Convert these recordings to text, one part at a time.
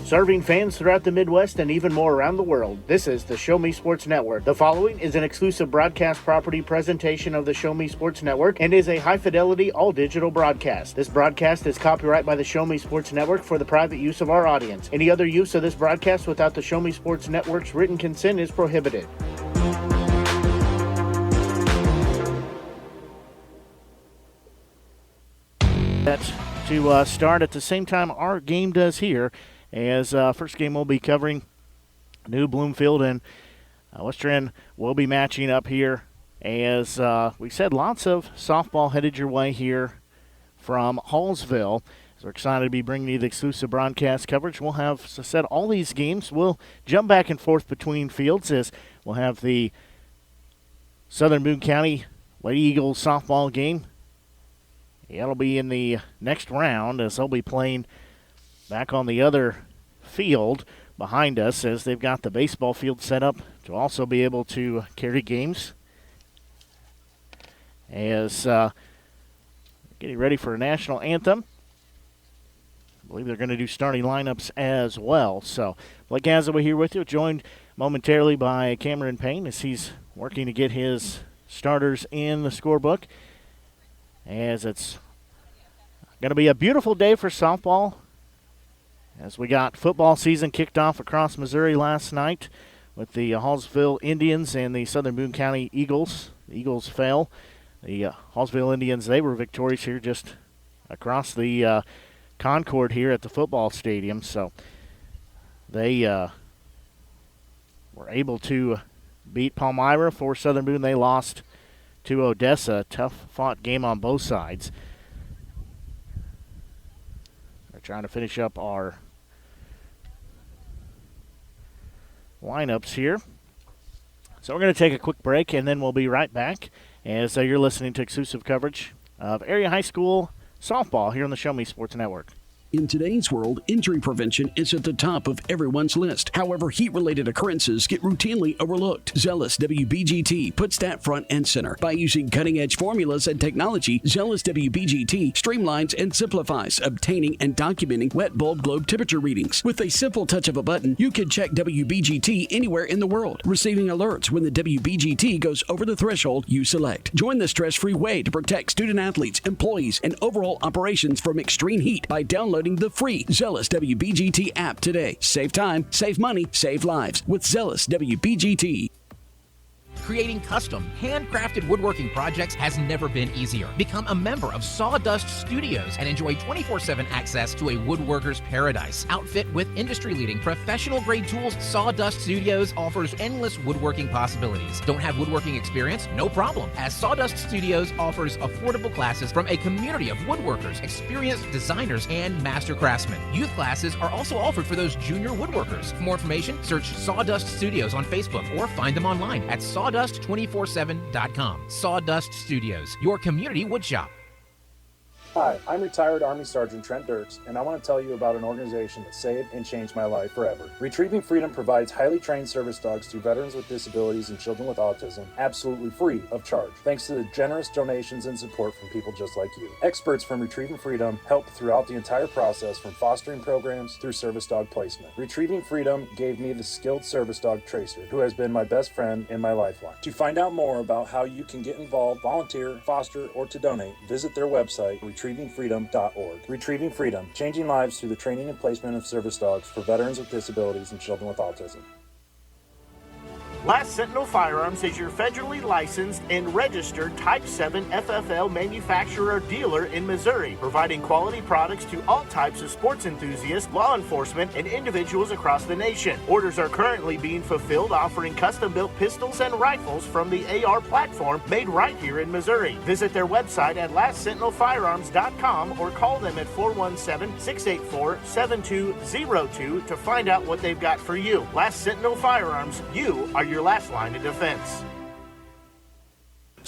Serving fans throughout the Midwest and even more around the world, this is the Show Me Sports Network. The following is an exclusive broadcast property presentation of the Show Me Sports Network and is a high-fidelity, all-digital broadcast. This broadcast is copyright by the Show Me Sports Network for the private use of our audience. Any other use of this broadcast without the Show Me Sports Network's written consent is prohibited. That's to start at the same time our game does here, as first game we'll be covering New Bloomfield and Westran will be matching up here. As we said, lots of softball headed your way here from Hallsville. So we're excited to be bringing you the exclusive broadcast coverage. We'll have, as I said, all these games. We'll jump back and forth between fields as we'll have the Southern Boone County Lady Eagles softball game. It'll be in the next round as they'll be playing back on the other field behind us, as they've got the baseball field set up to also be able to carry games. As getting ready for a national anthem. I believe they're going to do starting lineups as well. So Blake Hathaway here with you, joined momentarily by Cameron Payne as he's working to get his starters in the scorebook. As it's going to be a beautiful day for softball, as we got football season kicked off across Missouri last night with the Hallsville Indians and the Southern Boone County Eagles. The Eagles fell. The Hallsville Indians, they were victorious here just across the Concord here at the football stadium. So they were able to beat Palmyra. For Southern Boone, they lost to Odessa. Tough-fought game on both sides. We're trying to finish up our lineups here. So we're going to take a quick break, and then we'll be right back as you're listening to exclusive coverage of area high school softball here on the Show Me Sports Network. In today's world, injury prevention is at the top of everyone's list. However, heat-related occurrences get routinely overlooked. Zealous WBGT puts that front and center. By using cutting-edge formulas and technology, Zealous WBGT streamlines and simplifies obtaining and documenting wet bulb globe temperature readings. With a simple touch of a button, you can check WBGT anywhere in the world, receiving alerts when the WBGT goes over the threshold you select. Join the stress-free way to protect student-athletes, employees, and overall operations from extreme heat by downloading the free Zealous WBGT app today. Save time, save money, save lives with Zealous WBGT. Creating custom, handcrafted woodworking projects has never been easier. Become a member of Sawdust Studios and enjoy 24/7 access to a woodworker's paradise. Outfit with industry-leading professional-grade tools, Sawdust Studios offers endless woodworking possibilities. Don't have woodworking experience? No problem, as Sawdust Studios offers affordable classes from a community of woodworkers, experienced designers, and master craftsmen. Youth classes are also offered for those junior woodworkers. For more information, search Sawdust Studios on Facebook or find them online at sawdust247.com. Sawdust Studios, your community woodshop. Hi, I'm retired Army Sergeant Trent Dirks, and I want to tell you about an organization that saved and changed my life forever. Retrieving Freedom provides highly trained service dogs to veterans with disabilities and children with autism, absolutely free of charge, thanks to the generous donations and support from people just like you. Experts from Retrieving Freedom help throughout the entire process, from fostering programs through service dog placement. Retrieving Freedom gave me the skilled service dog Tracer, who has been my best friend and my lifeline. To find out more about how you can get involved, volunteer, foster, or to donate, visit their website, retrievingfreedom.org. Retrieving Freedom, changing lives through the training and placement of service dogs for veterans with disabilities and children with autism. Last Sentinel Firearms is your federally licensed and registered Type 7 FFL manufacturer dealer in Missouri, providing quality products to all types of sports enthusiasts, law enforcement, and individuals across the nation. Orders are currently being fulfilled, offering custom-built pistols and rifles from the AR platform made right here in Missouri. Visit their website at lastsentinelfirearms.com or call them at 417-684-7202 to find out what they've got for you. Last Sentinel Firearms, you are your last line of defense.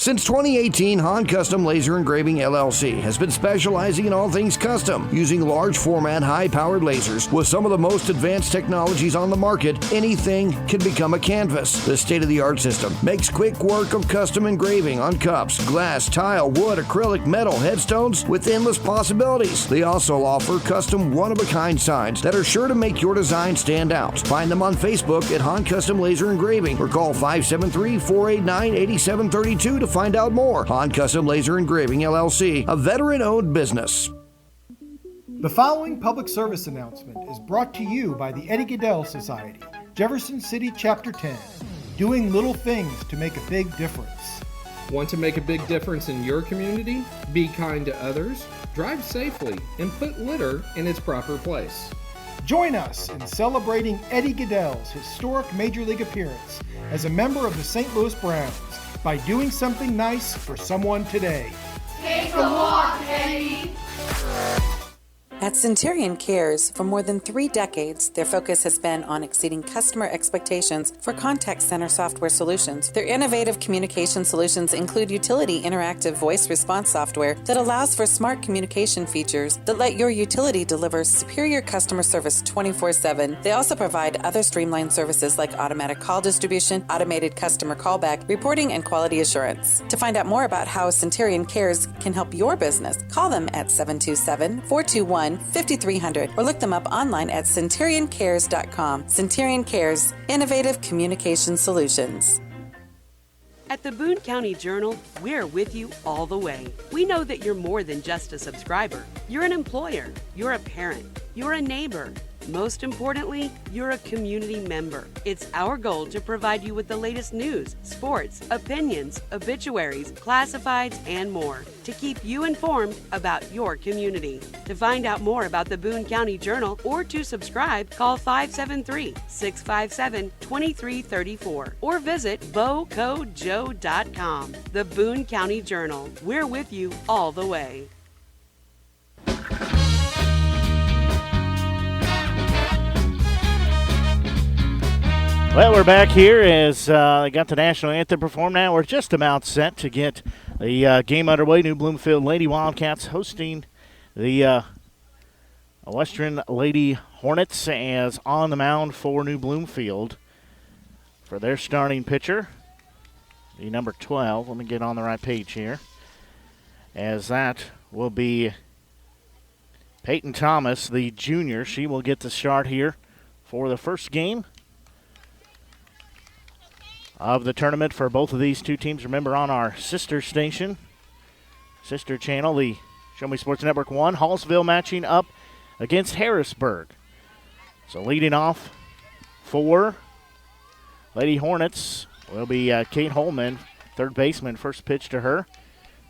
Since 2018, Han Custom Laser Engraving LLC has been specializing in all things custom, using large format, high-powered lasers. With some of the most advanced technologies on the market, anything can become a canvas. This state-of-the-art system makes quick work of custom engraving on cups, glass, tile, wood, acrylic, metal, headstones with endless possibilities. They also offer custom one-of-a-kind signs that are sure to make your design stand out. Find them on Facebook at Han Custom Laser Engraving or call 573-489-8732 to find out more. Han Custom Laser Engraving LLC, a veteran-owned business. The following public service announcement is brought to you by the Eddie Gaedel Society, Jefferson City Chapter 10, doing little things to make a big difference. Want to make a big difference in your community? Be kind to others, drive safely, and put litter in its proper place. Join us in celebrating Eddie Gaedel's historic Major League appearance as a member of the St. Louis Browns by doing something nice for someone today. Take a walk, Eddie! At Centurion Cares, for more than 3 decades, their focus has been on exceeding customer expectations for contact center software solutions. Their innovative communication solutions include utility interactive voice response software that allows for smart communication features that let your utility deliver superior customer service 24/7. They also provide other streamlined services like automatic call distribution, automated customer callback, reporting, and quality assurance. To find out more about how Centurion Cares can help your business, call them at 727-421-5300 or look them up online at centurioncares.com. Centurion Cares, innovative communication solutions. At the Boone County Journal, we're with you all the way. We know that you're more than just a subscriber. You're an employer, you're a parent, you're a neighbor. Most importantly, you're a community member. It's our goal to provide you with the latest news, sports, opinions, obituaries, classifieds, and more to keep you informed about your community. To find out more about the Boone County Journal or to subscribe, call 573-657-2334 or visit bocojoe.com. The Boone County Journal. We're with you all the way. Well, we're back here as they got the national anthem performed. Now we're just about set to get the game underway. New Bloomfield Lady Wildcats hosting the Westran Lady Hornets as on the mound for New Bloomfield for their starting pitcher, the number 12. Let me get on the right page here. As that will be Peyton Thomas, the junior. She will get the start here for the first game of the tournament for both of these two teams. Remember, on our sister station, sister channel, the Show Me Sports Network 1, Hallsville matching up against Harrisburg. So leading off for Lady Hornets will be Kate Holman, third baseman. First pitch to her.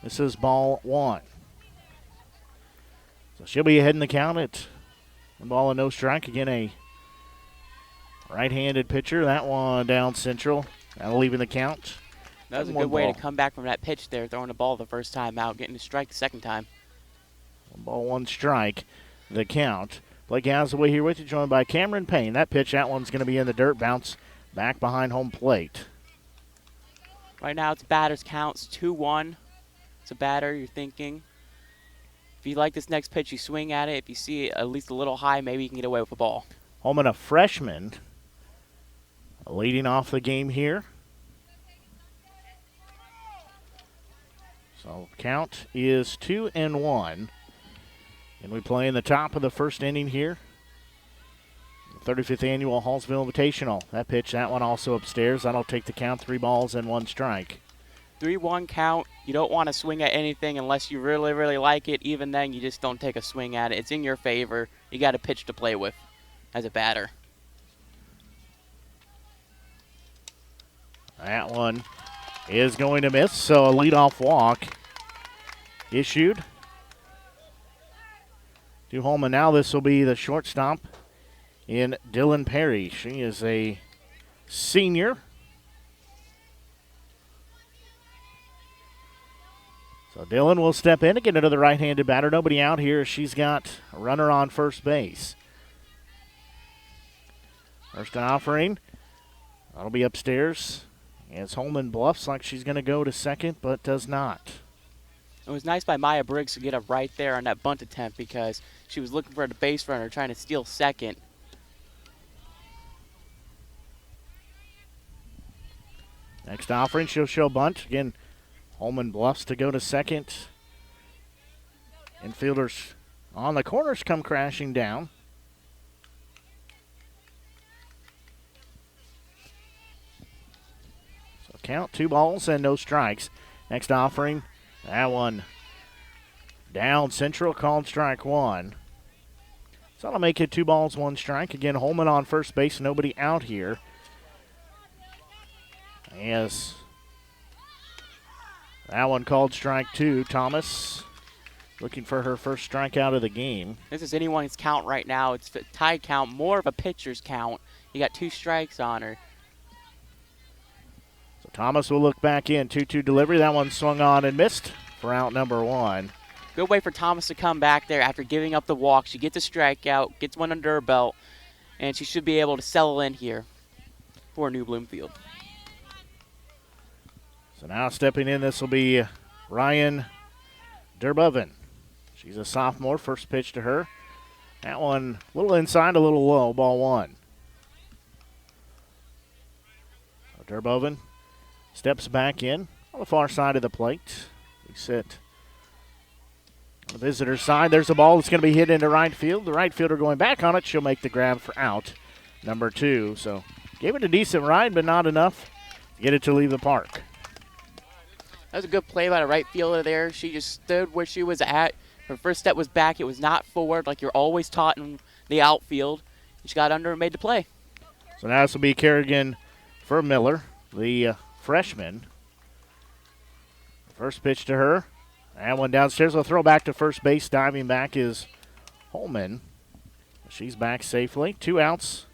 This is ball 1. So she'll be ahead in the count at 1 no strike. Again, a right-handed pitcher. That one down central. That'll leave in the count. That was a good way to come back from that pitch there, throwing the ball the first time out, getting a strike the second time. 1 strike, the count. Blake Haslaway here with you, joined by Cameron Payne. That pitch, that one's going to be in the dirt, bounce back behind home plate. Right now it's batter's counts, 2-1. It's a batter, you're thinking. If you like this next pitch, you swing at it. If you see it at least a little high, maybe you can get away with a ball. Holman, a freshman, leading off the game here. So count is 2-1. And we play in the top of the first inning here. 35th annual Hallsville Invitational. That pitch, that one also upstairs. That'll take the count, 3 balls and 1 strike. 3-1 count. You don't want to swing at anything unless you really, really like it. Even then, you just don't take a swing at it. It's in your favor. You got a pitch to play with as a batter. That one is going to miss, so a leadoff walk issued to Holman. Now this will be the shortstop in Dylan Perry. She is a senior. So Dylan will step in to get another right-handed batter. Nobody out here. She's got a runner on first base. First offering. That'll be upstairs. As Holman bluffs like she's going to go to second, but does not. It was nice by Maya Briggs to get up right there on that bunt attempt because she was looking for the base runner trying to steal second. Next offering, she'll show bunt. Again, Holman bluffs to go to second. Infielders on the corners come crashing down. So count 2 balls and no strikes. Next offering, that one down central, called strike 1. So that'll make it 2 balls, 1 strike. Again, Holman on first base, nobody out here. Yes. That one called strike 2. Thomas looking for her first strikeout of the game. This is anyone's count right now. It's a tie count, more of a pitcher's count. You got 2 strikes on her. So Thomas will look back in. 2-2 delivery. That one swung on and missed for out number 1. Good way for Thomas to come back there after giving up the walk. She gets a strikeout, gets one under her belt, and she should be able to settle in here for New Bloomfield. So now stepping in, this will be Ryan Derboven. She's a sophomore. First pitch to her. That one a little inside, a little low. Ball 1. So Derboven steps back in on the far side of the plate. We sit on the visitor side. There's a ball that's going to be hit into right field. The right fielder going back on it. She'll make the grab for out number 2. So gave it a decent ride, but not enough to get it to leave the park. That was a good play by the right fielder there. She just stood where she was at. Her first step was back. It was not forward like you're always taught in the outfield. She got under and made the play. So now this will be Kerrigan for Miller, the freshman. First pitch to her. That one downstairs. We'll throw back to first base. Diving back is Holman. She's back safely. 2 outs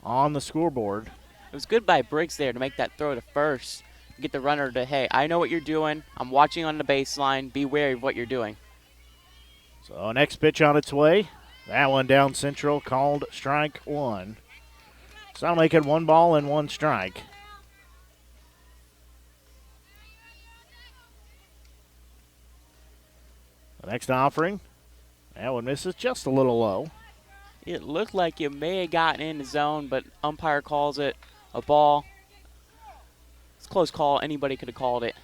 on the scoreboard. It was good by Briggs there to make that throw to first. Get the runner to, hey, I know what you're doing. I'm watching on the baseline. Be wary of what you're doing. So next pitch on its way. That one down central, called strike 1. So that'll make it 1 ball and 1 strike. The next offering. That one misses just a little low. It looked like it may have gotten in the zone, but umpire calls it a ball. It's a close call. Anybody could have called it.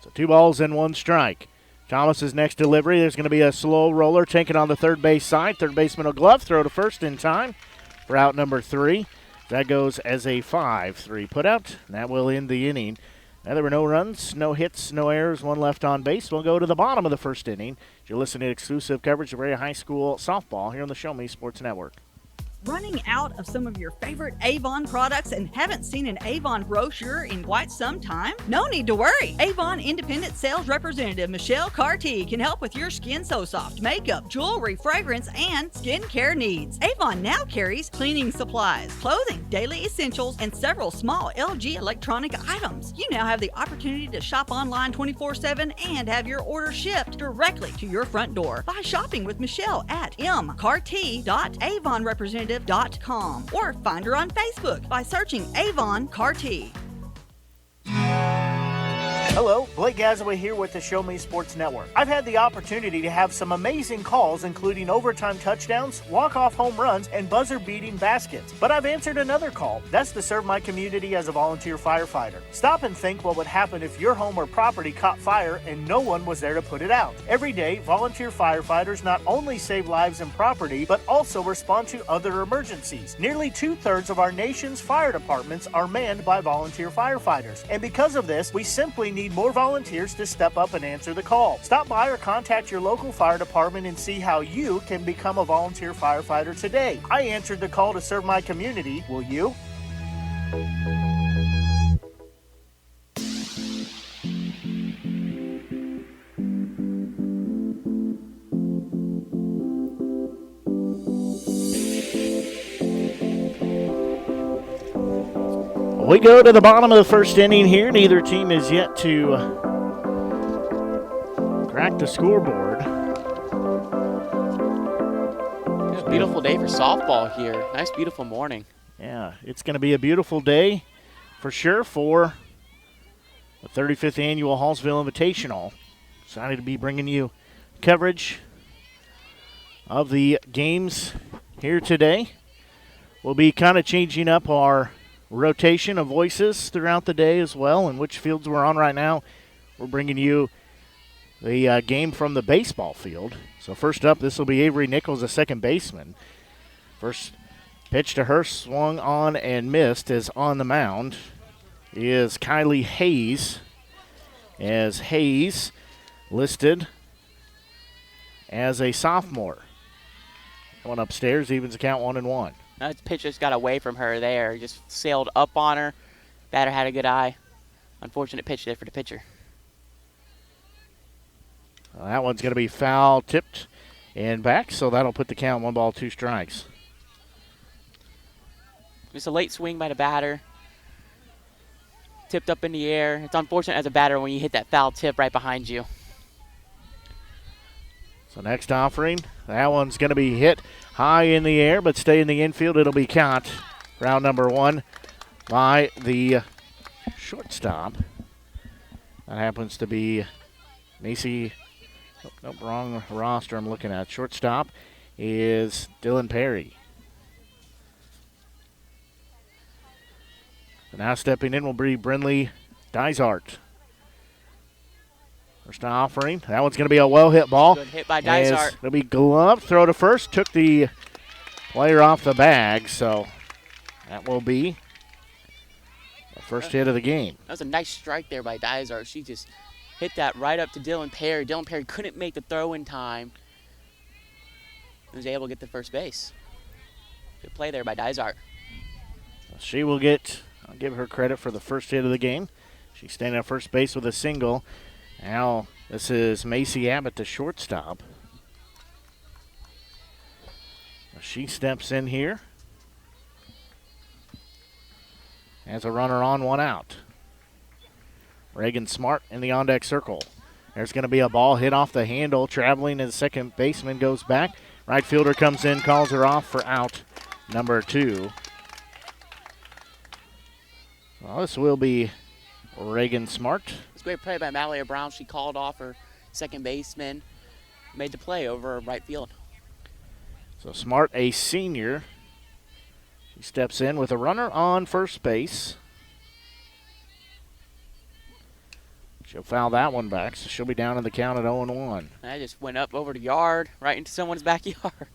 So 2 balls and 1 strike. Thomas's next delivery. There's going to be a slow roller taken on the third base side. Third baseman will glove, throw to first in time for out number 3. That goes as a 5-3 putout, and that will end the inning. Now there were no runs, no hits, no errors, 1 left on base. We'll go to the bottom of the first inning. You're listening to exclusive coverage of area high school softball here on the Show Me Sports Network. Running out of some of your favorite Avon products and haven't seen an Avon brochure in quite some time? No need to worry. Avon Independent Sales Representative Michelle Carty can help with your Skin So Soft makeup, jewelry, fragrance, and skincare needs. Avon now carries cleaning supplies, clothing, daily essentials, and several small LG electronic items. You now have the opportunity to shop online 24/7 and have your order shipped directly to your front door by shopping with Michelle at mcarty.avonrepresentative.com or find her on Facebook by searching Avon Carty. Hello, Blake Gazaway here with the Show Me Sports Network. I've had the opportunity to have some amazing calls, including overtime touchdowns, walk-off home runs, and buzzer-beating baskets. But I've answered another call. That's to serve my community as a volunteer firefighter. Stop and think what would happen if your home or property caught fire and no one was there to put it out. Every day, volunteer firefighters not only save lives and property, but also respond to other emergencies. Nearly 2/3 of our nation's fire departments are manned by volunteer firefighters. And because of this, we simply need more volunteers to step up and answer the call. Stop by or contact your local fire department and see how you can become a volunteer firefighter today. I answered the call to serve my community. Will you? We go to the bottom of the first inning here. Neither team is yet to crack the scoreboard. It's a beautiful day for softball here. Nice, beautiful morning. Yeah, it's going to be a beautiful day for sure for the 35th Annual Hallsville Invitational. Excited to be bringing you coverage of the games here today. We'll be kind of changing up our rotation of voices throughout the day as well, and which fields we're on right now. We're bringing you the game from the baseball field. So first up, this will be Avery Nichols, a second baseman. First pitch to her, swung on and missed, is on the mound is Kylie Hayes, as Hayes listed as a sophomore. One upstairs, evens the count 1-1. That pitch just got away from her there. Just sailed up on her. Batter had a good eye. Unfortunate pitch there for the pitcher. Well, that one's going to be foul tipped and back, so that'll put the count 1 ball, 2 strikes. Just a late swing by the batter. Tipped up in the air. It's unfortunate as a batter when you hit that foul tip right behind you. So next offering, that one's going to be hit high in the air, but stay in the infield. It'll be caught. Round number 1 by the shortstop. That happens to be Macy. Nope, wrong roster I'm looking at. Shortstop is Dylan Perry. So now stepping in will be Brinley Dysart. First offering. That one's going to be a well-hit ball. Good hit by Dysart. It'll be glove. Throw to first. Took the player off the bag, so that will be the first hit of the game. That was a nice strike there by Dysart. She just hit that right up to Dylan Perry. Dylan Perry couldn't make the throw in time. He was able to get to first base. Good play there by Dysart. She will get, I'll give her credit for the first hit of the game. She's standing at first base with a single. Now this is Macy Abbott, the shortstop. She steps in here. Has a runner on, 1 out. Reagan Smart in the on-deck circle. There's going to be a ball hit off the handle, traveling as second baseman goes back. Right fielder comes in, calls her off for out number 2. Well, this will be Reagan Smart. It's a great play by Malaya Brown. She called off her second baseman, made the play over right field. So Smart, a senior. She steps in with a runner on first base. She'll foul that one back, so she'll be down in the count at 0-1. I just went up over the yard, right into someone's backyard.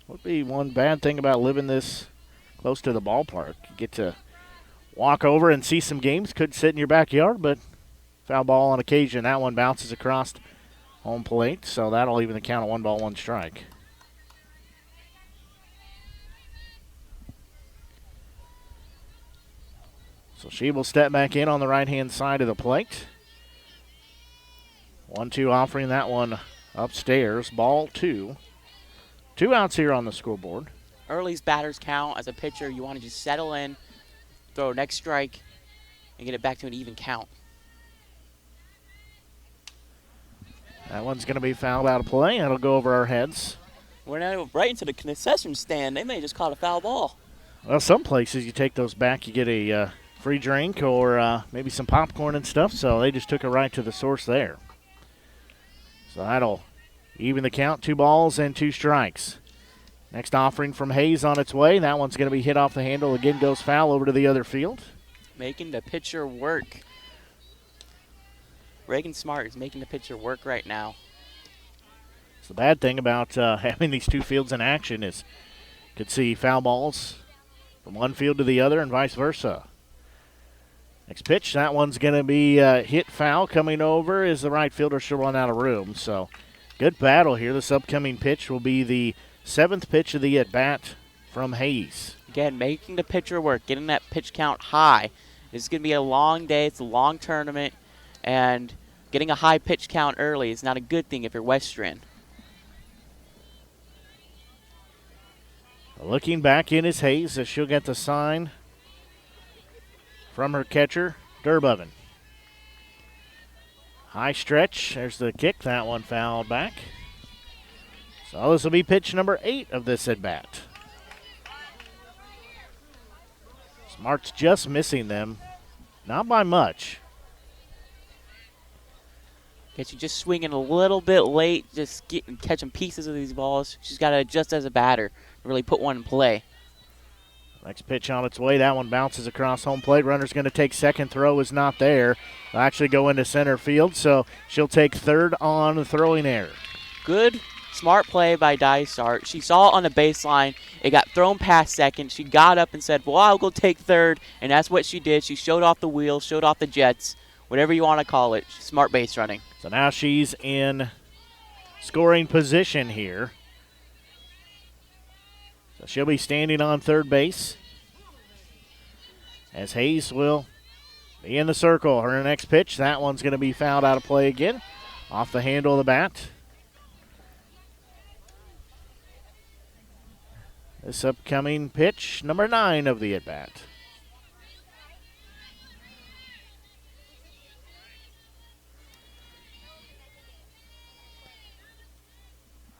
Would be one bad thing about living this close to the ballpark. You get to walk over and see some games. Could sit in your backyard, but foul ball on occasion. That one bounces across home plate, so that'll even the count at 1 ball, 1 strike. So she will step back in on the right-hand side of the plate. 1-2 offering that one upstairs. Ball 2. 2 outs here on the scoreboard. Early's batter's count. As a pitcher, you want to just settle in, throw next strike, and get it back to an even count. That one's going to be fouled out of play. That'll go over our heads. We're now right into the concession stand. They may just call it a foul ball. Well, some places you take those back, you get a free drink or maybe some popcorn and stuff, so they just took it right to the source there. So that'll even the count, 2 balls and 2 strikes. Next offering from Hayes on its way. That one's going to be hit off the handle. Again, goes foul over to the other field. Making the pitcher work. Reagan Smart is making the pitcher work right now. So the bad thing about having these 2 fields in action is you could see foul balls from one field to the other and vice versa. Next pitch, that one's going to be hit foul. Coming over is the right fielder. She'll run out of room. So good battle here. This upcoming pitch will be the 7th pitch of the at-bat from Hayes. Again, making the pitcher work, getting that pitch count high. It's going to be a long day. It's a long tournament. And getting a high pitch count early is not a good thing if you're Westran. Looking back in is Hayes as she'll get the sign from her catcher, Durboven. High stretch. There's the kick. That one fouled back. So this will be pitch number 8 of this at-bat. Smart's just missing them, not by much. She's just swinging a little bit late, just catching pieces of these balls. She's got to adjust as a batter to really put one in play. Next pitch on its way. That one bounces across home plate. Runner's going to take second. Throw is not there. They'll actually go into center field, so she'll take third on the throwing error. Good, smart play by Dysart. She saw it on the baseline. It got thrown past second. She got up and said, well, I'll go take third, and that's what she did. She showed off the wheels, showed off the jets, whatever you want to call it. Smart base running. So now she's in scoring position here. So she'll be standing on third base as Hayes will be in the circle. Her next pitch, that one's going to be fouled out of play again, off the handle of the bat. This upcoming pitch, number 9 of the at-bat.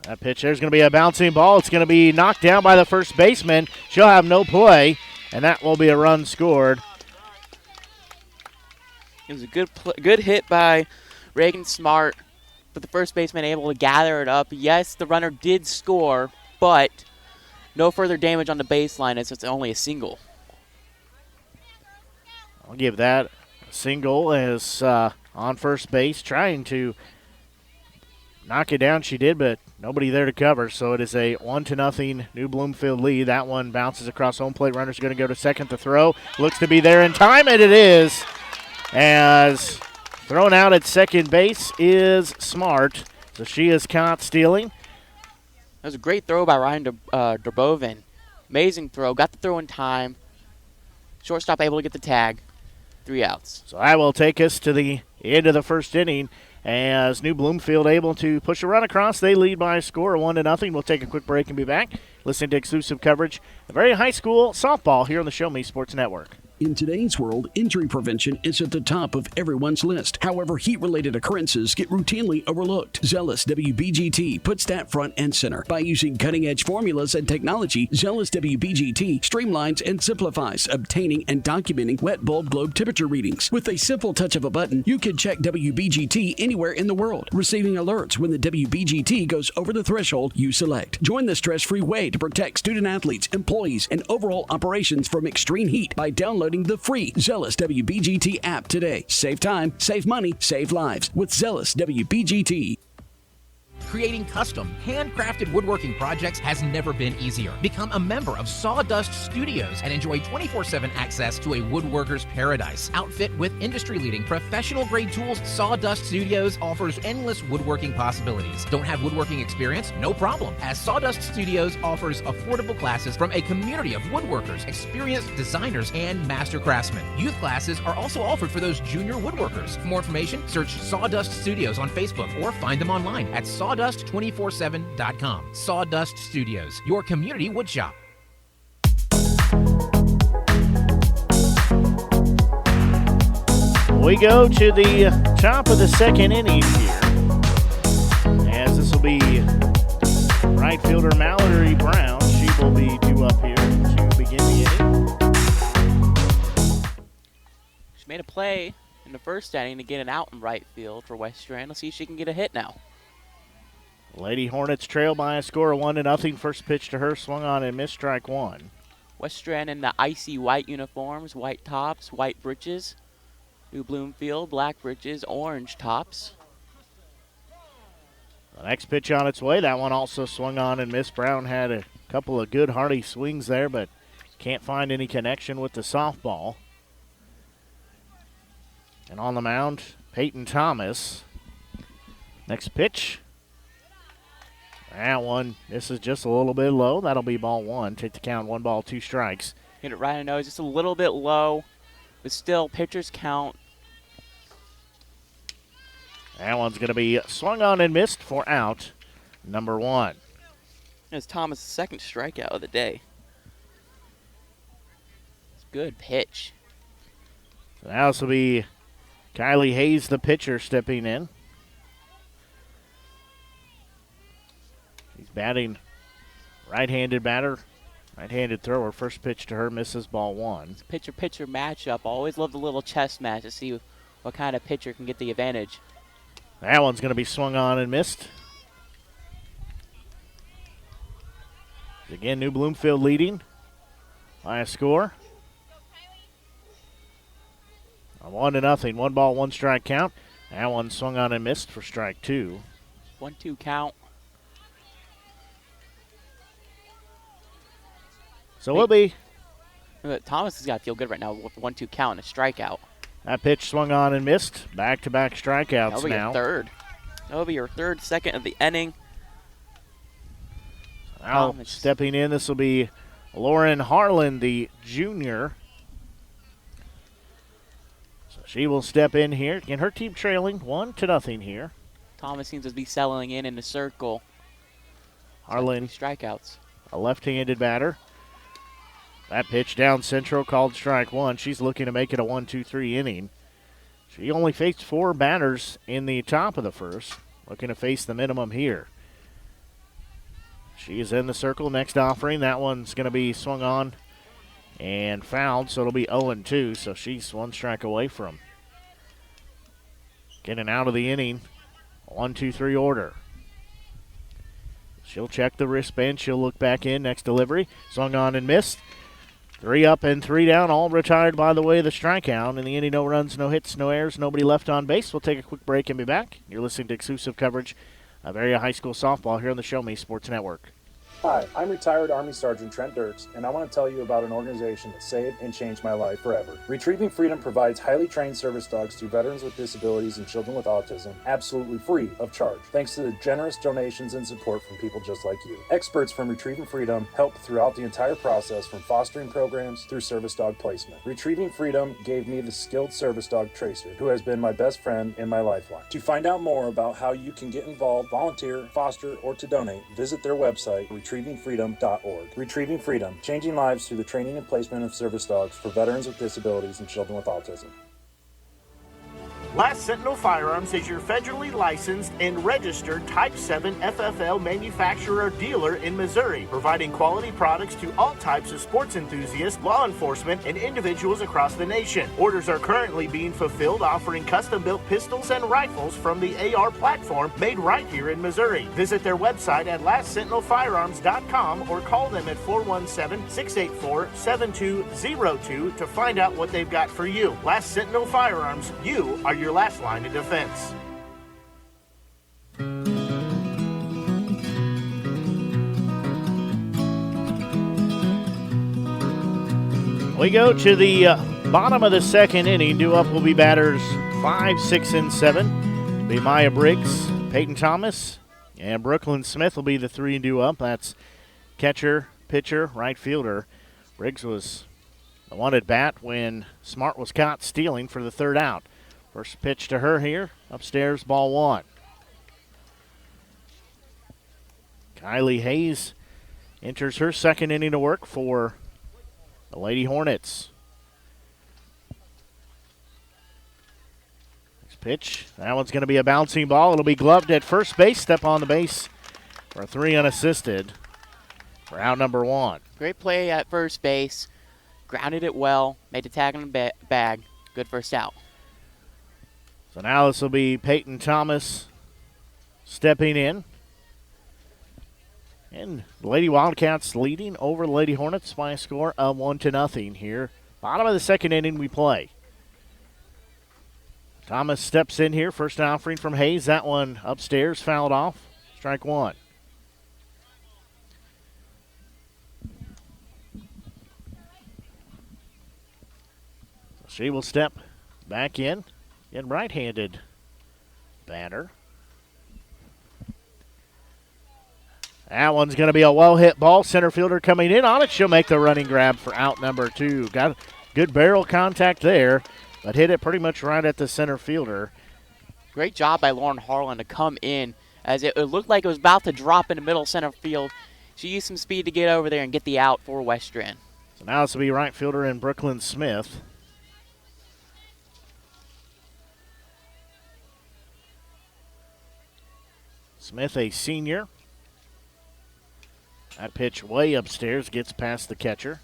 That pitch there's going to be a bouncing ball. It's going to be knocked down by the first baseman. She'll have no play, and that will be a run scored. It was a good hit by Reagan Smart, but the first baseman able to gather it up. Yes, the runner did score, but no further damage on the baseline as it's only a single. I'll give that a single as on first base, trying to knock it down. She did, but nobody there to cover, so it is a 1-0 New Bloomfield lead. That one bounces across home plate. Runner's going to go to second to throw. Looks to be there in time, and it is. As thrown out at second base is Smart, so she is caught stealing. That was a great throw by Ryan Durbovin. Amazing throw. Got the throw in time. Shortstop able to get the tag. 3 outs. So that will take us to the end of the first inning. As New Bloomfield able to push a run across, they lead by a score of 1-0. We'll take a quick break and be back. Listen to exclusive coverage of very high school softball here on the Show Me Sports Network. In today's world, injury prevention is at the top of everyone's list. However, heat-related occurrences get routinely overlooked. Zealous WBGT puts that front and center. By using cutting-edge formulas and technology, Zealous WBGT streamlines and simplifies obtaining and documenting wet bulb globe temperature readings. With a simple touch of a button, you can check WBGT anywhere in the world, receiving alerts when the WBGT goes over the threshold you select. Join the stress-free way to protect student-athletes, employees, and overall operations from extreme heat by downloading the free Zealous WBGT app today. Save time, save money, save lives with Zealous WBGT. Creating custom, handcrafted woodworking projects has never been easier. Become a member of Sawdust Studios and enjoy 24/7 access to a woodworker's paradise. Outfit with industry-leading professional-grade tools, Sawdust Studios offers endless woodworking possibilities. Don't have woodworking experience? No problem, as Sawdust Studios offers affordable classes from a community of woodworkers, experienced designers, and master craftsmen. Youth classes are also offered for those junior woodworkers. For more information, search Sawdust Studios on Facebook or find them online at sawdust247.com. Sawdust Studios, your community woodshop. We go to the top of the second inning here, as this will be right fielder Mallory Brown. She will be due up here to begin the inning. She made a play in the first inning to get an out in right field for Westran. Let's see if she can get a hit now. Lady Hornets trail by a score of 1-0. First pitch to her, swung on and missed, strike one. Westran in the icy white uniforms, white tops, white breeches. New Bloomfield, black breeches, orange tops. The next pitch on its way. That one also swung on and missed. Brown had a couple of good hearty swings there, but can't find any connection with the softball. And on the mound, Peyton Thomas. Next pitch. That one, this is just a little bit low. That'll be ball one. Take the count, 1 ball, 2 strikes. Hit it right in the nose, just a little bit low, but still, pitcher's count. That one's going to be swung on and missed for out number 1. It's Thomas' second strikeout of the day. It's a good pitch. So now this will be Kylie Hayes, the pitcher, stepping in. He's batting right-handed batter Right-handed thrower, first pitch to her, misses, ball one. Pitcher-pitcher matchup. Always love the little chess match to see what kind of pitcher can get the advantage. That one's going to be swung on and missed. Again, New Bloomfield leading by a score. 1-0, 1 ball, 1 strike count. That one swung on and missed for strike two. 1-2 count. So we'll be. Thomas has got to feel good right now with 1-2 count and a strikeout. That pitch swung on and missed. Back-to-back strikeouts That'll be now. your third. That'll be your third, second of the inning. Now stepping in, this will be Lauren Harlan, the junior. So she will step in here. Again, her team trailing 1-0 here. Thomas seems to be settling in the circle. Harlan, strikeouts. A left-handed batter. That pitch down central called strike one. She's looking to make it a 1-2-3 inning. She only faced 4 batters in the top of the first. Looking to face the minimum here. She is in the circle. Next offering. That one's going to be swung on and fouled, so it'll be 0-2. So she's 1 strike away from getting out of the inning. 1-2-3 order. She'll check the wristband. She'll look back in. Next delivery. Swung on and missed. 3 up and 3 down, all retired by the way of the strikeout. In the inning, no runs, no hits, no errors, nobody left on base. We'll take a quick break and be back. You're listening to exclusive coverage of area high school softball here on the Show Me Sports Network. Hi, I'm retired Army Sergeant Trent Dirks, and I want to tell you about an organization that saved and changed my life forever. Retrieving Freedom provides highly trained service dogs to veterans with disabilities and children with autism, absolutely free of charge, thanks to the generous donations and support from people just like you. Experts from Retrieving Freedom help throughout the entire process, from fostering programs through service dog placement. Retrieving Freedom gave me the skilled service dog Tracer, who has been my best friend and my lifeline. To find out more about how you can get involved, volunteer, foster, or to donate, visit their website, retrievingfreedom.org. Retrieving Freedom, changing lives through the training and placement of service dogs for veterans with disabilities and children with autism. Last Sentinel Firearms is your federally licensed and registered Type 7 FFL manufacturer dealer in Missouri, providing quality products to all types of sports enthusiasts, law enforcement, and individuals across the nation. Orders are currently being fulfilled, offering custom-built pistols and rifles from the AR platform made right here in Missouri. Visit their website at lastsentinelfirearms.com or call them at 417-684-7202 to find out what they've got for you. Last Sentinel Firearms, you are your last line of defense. We go to the bottom of the second inning. Due up will be batters 5, 6, and 7. Be Maya Briggs, Peyton Thomas, and Brooklyn Smith will be the 3 due up. That's catcher, pitcher, right fielder. Briggs was the one at bat when Smart was caught stealing for the 3rd out. First pitch to her here, upstairs, ball 1. Kylie Hayes enters her second inning of work for the Lady Hornets. Next pitch, that one's going to be a bouncing ball. It'll be gloved at first base, step on the base for 3 unassisted for out number 1. Great play at first base, grounded it well, made the tag on the bag, good first out. So now this will be Peyton Thomas stepping in. And the Lady Wildcats leading over the Lady Hornets by a score of 1-0 here. Bottom of the second inning we play. Thomas steps in here. First offering from Hayes. That one upstairs, fouled off. Strike 1. So she will step back in. And right-handed batter. That one's going to be a well-hit ball. Center fielder coming in on it. She'll make the running grab for out number 2. Got good barrel contact there, but hit it pretty much right at the center fielder. Great job by Lauren Harlan to come in as it looked like it was about to drop in the middle center field. She used some speed to get over there and get the out for Westran. So now this will be right fielder in Brooklyn Smith. Smith, a senior. That pitch way upstairs gets past the catcher.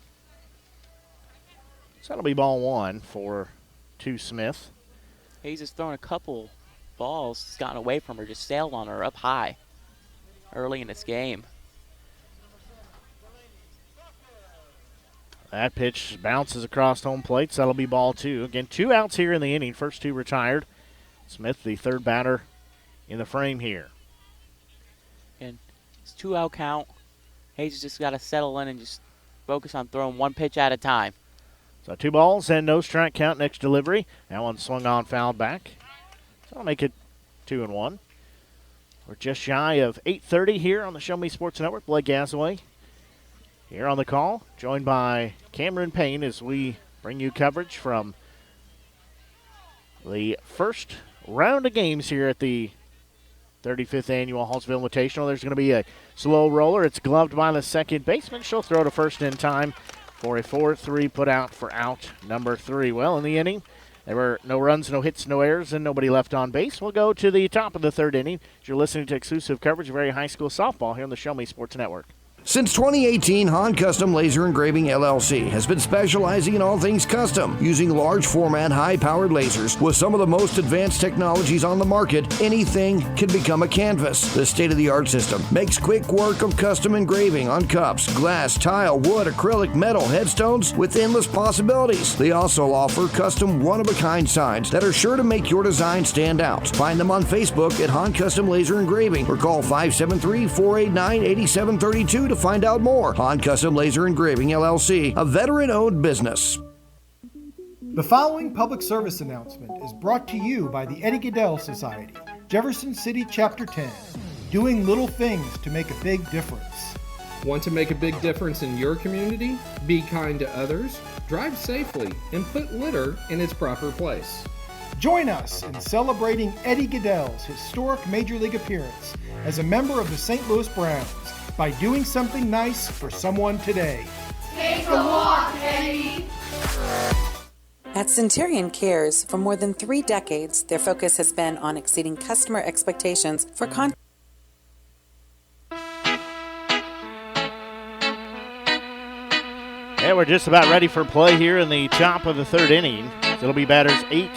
So that'll be ball one for Smith. Hayes has thrown a couple balls. He's gotten away from her, just sailed on her up high early in this game. That pitch bounces across home plate, so that'll be ball two. Again, 2 outs here in the inning. First 2 retired. Smith, the third batter in the frame here. And it's 2-out count. Hayes has just got to settle in and just focus on throwing one pitch at a time. So 2 balls and no strike count next delivery. That one swung on, fouled back. So I'll make it 2-1. We're just shy of 8:30 here on the Show Me Sports Network. Blake Gasaway here on the call, joined by Cameron Payne as we bring you coverage from the first round of games here at the 35th Annual Hallsville Invitational. There's going to be a slow roller. It's gloved by the second baseman. She'll throw to first in time for a 4-3 put out for out number 3. Well, in the inning, there were no runs, no hits, no errors, and nobody left on base. We'll go to the top of the third inning. You're listening to exclusive coverage of very high school softball here on the Show Me Sports Network. Since 2018, Han Custom Laser Engraving LLC has been specializing in all things custom, using large format, high-powered lasers with some of the most advanced technologies on the market. Anything can become a canvas. The state-of-the-art system makes quick work of custom engraving on cups, glass, tile, wood, acrylic, metal, headstones with endless possibilities. They also offer custom one-of-a-kind signs that are sure to make your design stand out. Find them on Facebook at Han Custom Laser Engraving or call 573-489-8732 to find out more. Han Custom Laser Engraving LLC, a veteran-owned business. The following public service announcement is brought to you by the Eddie Gaedel Society, Jefferson City Chapter 10, doing little things to make a big difference. Want to make a big difference in your community? Be kind to others, drive safely, and put litter in its proper place. Join us in celebrating Eddie Gaedel's historic Major League appearance as a member of the St. Louis Browns by doing something nice for someone today. Take a walk, Eddie. At Centurion Cares, for more than 3 decades, their focus has been on exceeding customer expectations for Yeah, we're just about ready for play here in the top of the third inning. It'll be batters 8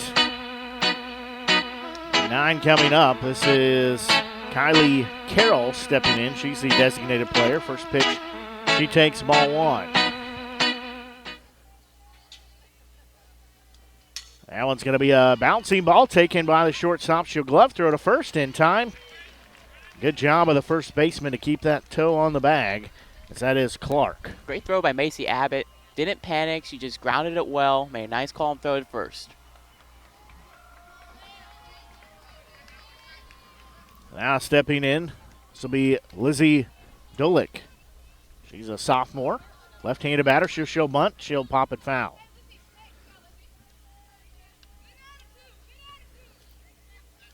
and 9 coming up. This is Kylie Carroll stepping in. She's the designated player. First pitch, she takes ball 1. That one's going to be a bouncing ball taken by the shortstop. She'll glove throw to first in time. Good job of the first baseman to keep that toe on the bag, as that is Clark. Great throw by Macy Abbott. Didn't panic. She just grounded it well. Made a nice call and throw to first. Now stepping in, this will be Lizzie Dolik. She's a sophomore. Left-handed batter. She'll show bunt. She'll pop it foul.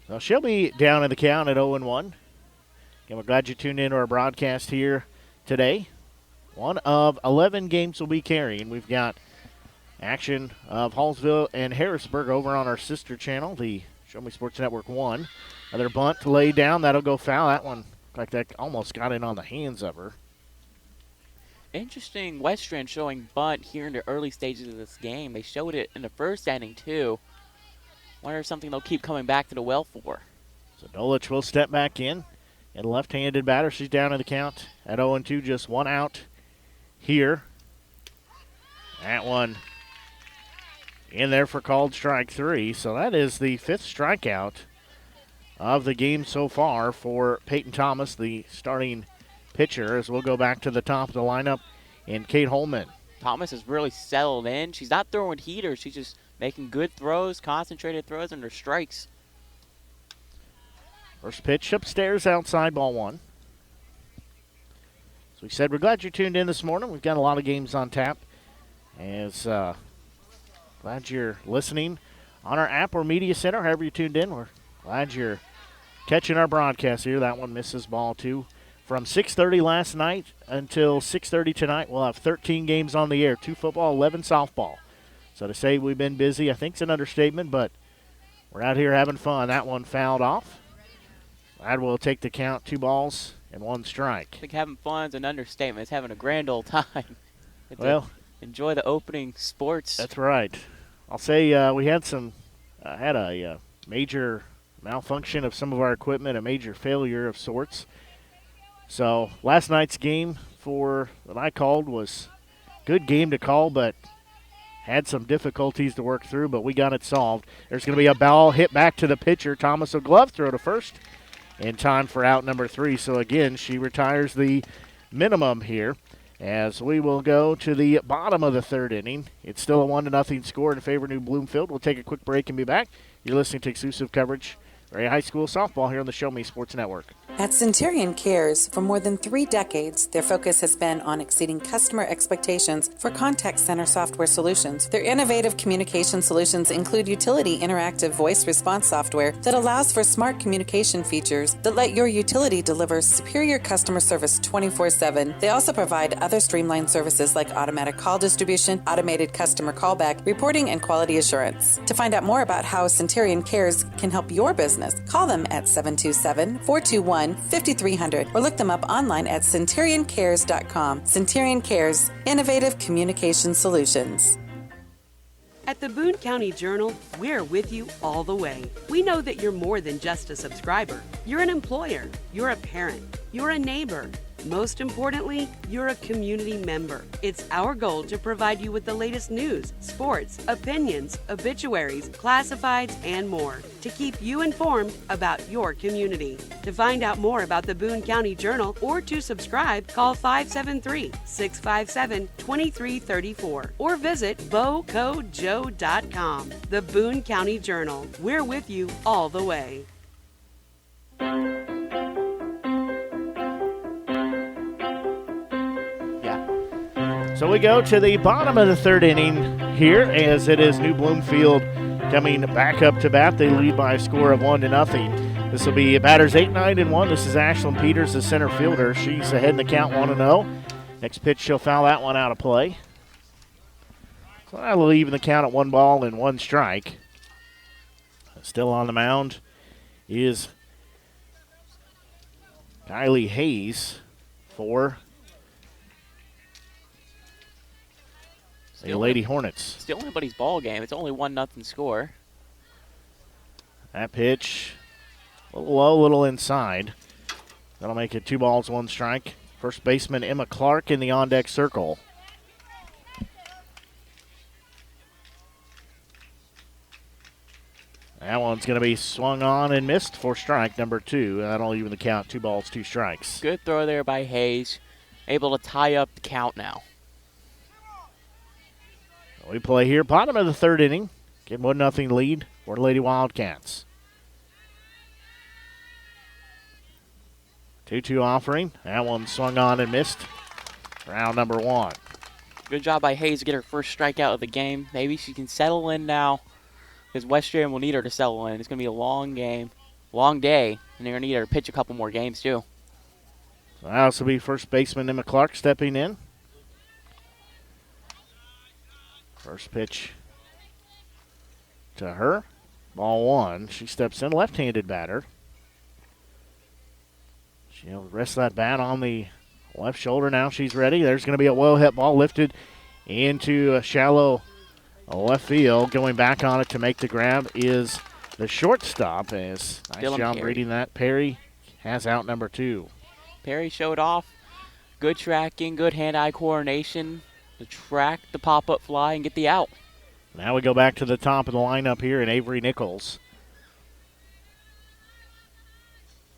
So she'll be down in the count at 0-1. Again, we're glad you tuned in to our broadcast here today. One of 11 games we'll be carrying. We've got action of Hallsville and Harrisburg over on our sister channel, the Show Me Sports Network 1. Another bunt to lay down. That'll go foul. That one, like that, almost got in on the hands of her. Interesting Westran showing bunt here in the early stages of this game. They showed it in the first inning, too. Wonder if something they'll keep coming back to the well for. So Dolich will step back in. And left-handed batter, she's down in the count at 0-2, just 1 out here. That one in there for called strike 3. So that is the 5th strikeout of the game so far for Peyton Thomas, the starting pitcher, as we'll go back to the top of the lineup and Kate Holman. Thomas has really settled in. She's not throwing heaters. She's just making good throws, concentrated throws under strikes. First pitch upstairs outside, ball 1. So we said we're glad you tuned in this morning. We've got a lot of games on tap. As glad you're listening on our app or media center, however you tuned in. We're glad you're catching our broadcast here. That one misses ball 2. From 6:30 last night until 6:30 tonight, we'll have 13 games on the air, 2 football, 11 softball. So to say we've been busy, I think it's an understatement, but we're out here having fun. That one fouled off. That will take the count, 2 balls and 1 strike. I think having fun is an understatement. It's having a grand old time. Well, enjoy the opening sports. That's right. I'll say we had had a major malfunction of some of our equipment, a major failure of sorts. So last night's game that I called was a good game to call, but had some difficulties to work through, but we got it solved. There's going to be a ball hit back to the pitcher. Thomas a glove throw to first in time for out number 3. So again, she retires the minimum here as we will go to the bottom of the 3rd inning. It's still a 1-0 score in favor of New Bloomfield. We'll take a quick break and be back. You're listening to exclusive coverage for high school softball here on the Show Me Sports Network. At Centurion Cares, for more than 3 decades, their focus has been on exceeding customer expectations for contact center software solutions. Their innovative communication solutions include utility interactive voice response software that allows for smart communication features that let your utility deliver superior customer service 24/7. They also provide other streamlined services like automatic call distribution, automated customer callback, reporting, and quality assurance. To find out more about how Centurion Cares can help your business, call them at 727-421-5300 or look them up online at centurioncares.com. Centurion Cares, innovative communication solutions. At the Boone County Journal, we're with you all the way. We know that you're more than just a subscriber. You're an employer, you're a parent, you're a neighbor. Most importantly, you're a community member. It's our goal to provide you with the latest news, sports, opinions, obituaries, classifieds, and more to keep you informed about your community. To find out more about the Boone County Journal or to subscribe, call 573-657-2334 or visit bocojoe.com. The Boone County Journal. We're with you all the way. So we go to the bottom of the 3rd inning here as it is New Bloomfield coming back up to bat. They lead by a score of 1-0. This will be batters 8, 9, and 1. This is Ashlyn Peters, the center fielder. She's ahead in the count 1-0. Next pitch, she'll foul that one out of play. So that'll leave in the count at 1 ball and 1 strike. Still on the mound is Kylie Hayes for the Lady Hornets. Still anybody's ball game. It's only 1-0 score. That pitch, a little low, a little inside. That'll make it 2 balls, 1 strike. First baseman Emma Clark in the on-deck circle. That one's going to be swung on and missed for strike number 2. That'll even the count, 2 balls, 2 strikes. Good throw there by Hayes. Able to tie up the count now. We play here, bottom of the 3rd inning. Get 1-0 lead for the Lady Wildcats. 2-2 offering. That one swung on and missed. Round number 1. Good job by Hayes to get her first strikeout of the game. Maybe she can settle in now because Westran will need her to settle in. It's going to be a long game, long day, and they're going to need her to pitch a couple more games too. So that'll also be first baseman Emma Clark stepping in. First pitch to her. Ball 1. She steps in, left-handed batter. She'll rest that bat on the left shoulder. Now she's ready. There's going to be a well-hit ball lifted into a shallow left field. Going back on it to make the grab is the shortstop. Nice job reading that. Perry has out number 2. Perry showed off. Good tracking, good hand-eye coordination to track the pop-up fly and get the out. Now we go back to the top of the lineup here in Avery Nichols.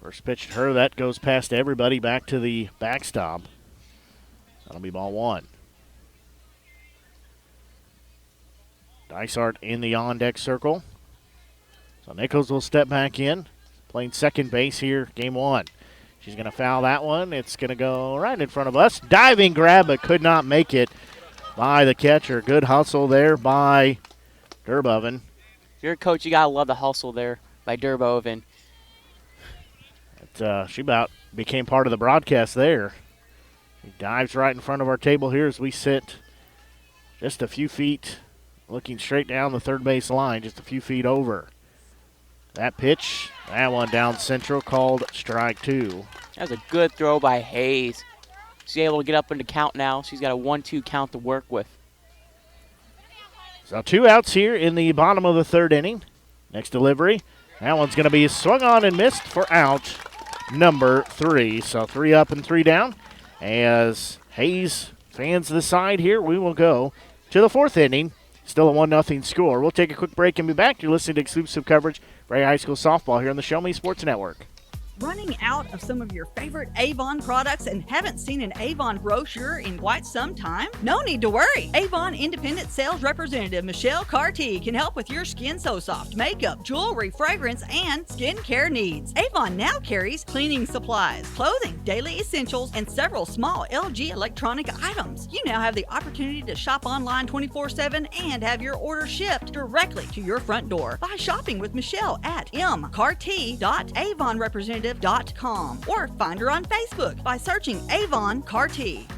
First pitch to her, that goes past everybody back to the backstop. That'll be ball 1. Dysart in the on-deck circle. So Nichols will step back in, playing second base here, game 1. She's going to foul that one. It's going to go right in front of us. Diving grab, but could not make it by the catcher. Good hustle there by Durboven. If you're a coach, you got to love the hustle there by Durboven. She about became part of the broadcast there. He dives right in front of our table here as we sit just a few feet, looking straight down the third base line, just a few feet over. That pitch, that one down central, called strike 2. That was a good throw by Hayes. She's able to get up into count now. She's got a 1-2 count to work with. So 2 outs here in the bottom of the 3rd inning. Next delivery. That one's going to be swung on and missed for out number 3. So 3 up and 3 down. As Hayes fans the side here, we will go to the 4th inning. Still a 1-0 score. We'll take a quick break and be back. You're listening to exclusive coverage for High School Softball here on the Show Me Sports Network. Running out of some of your favorite Avon products and haven't seen an Avon brochure in quite some time? No need to worry. Avon Independent Sales Representative Michelle Carty can help with your Skin So Soft makeup, jewelry, fragrance, and skincare needs. Avon now carries cleaning supplies, clothing, daily essentials, and several small LG electronic items. You now have the opportunity to shop online 24/7 and have your order shipped directly to your front door by shopping with Michelle at mcarty.avonrepresentative.com or find her on Facebook by searching Avon Carty.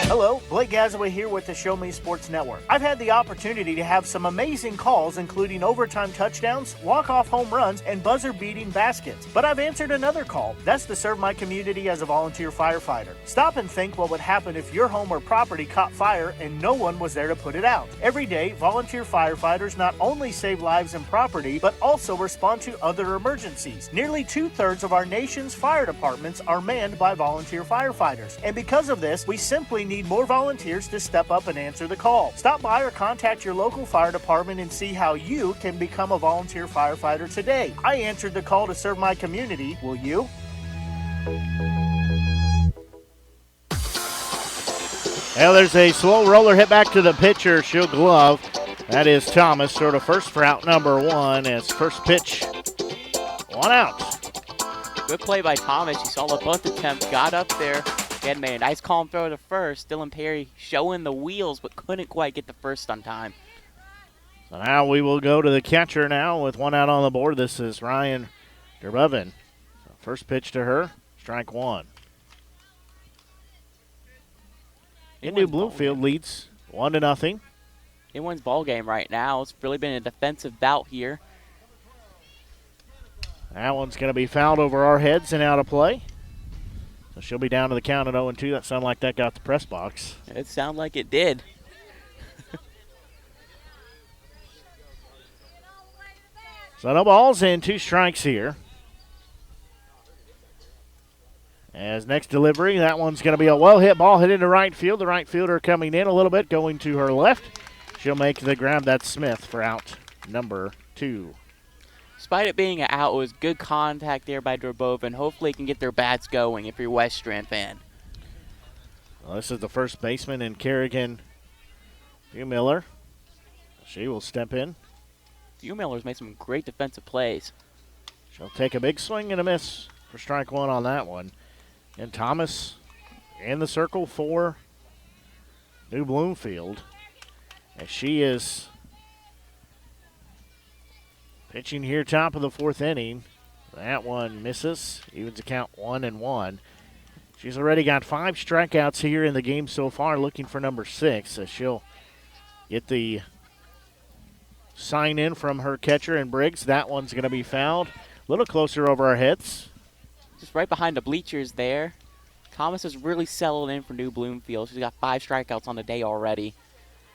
Hello, Blake Gazaway here with the Show Me Sports Network. I've had the opportunity to have some amazing calls, including overtime touchdowns, walk-off home runs, and buzzer-beating baskets. But I've answered another call. That's to serve my community as a volunteer firefighter. Stop and think what would happen if your home or property caught fire and no one was there to put it out. Every day, volunteer firefighters not only save lives and property, but also respond to other emergencies. Nearly 2/3 of our nation's fire departments are manned by volunteer firefighters. And because of this, we simply need more volunteers to step up and answer the call. Stop by or contact your local fire department and see how you can become a volunteer firefighter today. I answered the call to serve my community. Will you? Well, there's a slow roller hit back to the pitcher. She'll glove. That is Thomas, sort of first for out number 1 as first pitch. 1 out. Good play by Thomas. She saw the bunt attempt, got up there, and made a nice calm throw to first. Dylan Perry showing the wheels, but couldn't quite get the first on time. So now we will go to the catcher now with 1 out on the board. This is Ryan Derbevin. So first pitch to her, strike 1. New Bloomfield leads 1-0. It wins ball game right now. It's really been a defensive bout here. That one's going to be fouled over our heads and out of play. So she'll be down to the count at 0-2. That sounded like that got the press box. It sounded like it did. So no balls and 2 strikes here. As next delivery, that one's going to be a well-hit ball hit into right field. The right fielder coming in a little bit, going to her left. She'll make the grab. That's Smith for out number 2. Despite it being an out, it was good contact there by Derbovin. Hopefully can get their bats going if you're a Westran fan. Well, this is the first baseman in Kerrigan, Hugh Miller. She will step in. Hugh Miller's made some great defensive plays. She'll take a big swing and a miss for strike 1 on that one. And Thomas in the circle for New Bloomfield. As she is pitching here top of the 4th inning. That one misses. Evens the count 1-1. She's already got 5 strikeouts here in the game so far, looking for number 6. So she'll get the sign in from her catcher and Briggs. That one's going to be fouled. A little closer over our heads. Just right behind the bleachers there. Thomas has really settled in for New Bloomfield. She's got 5 strikeouts on the day already.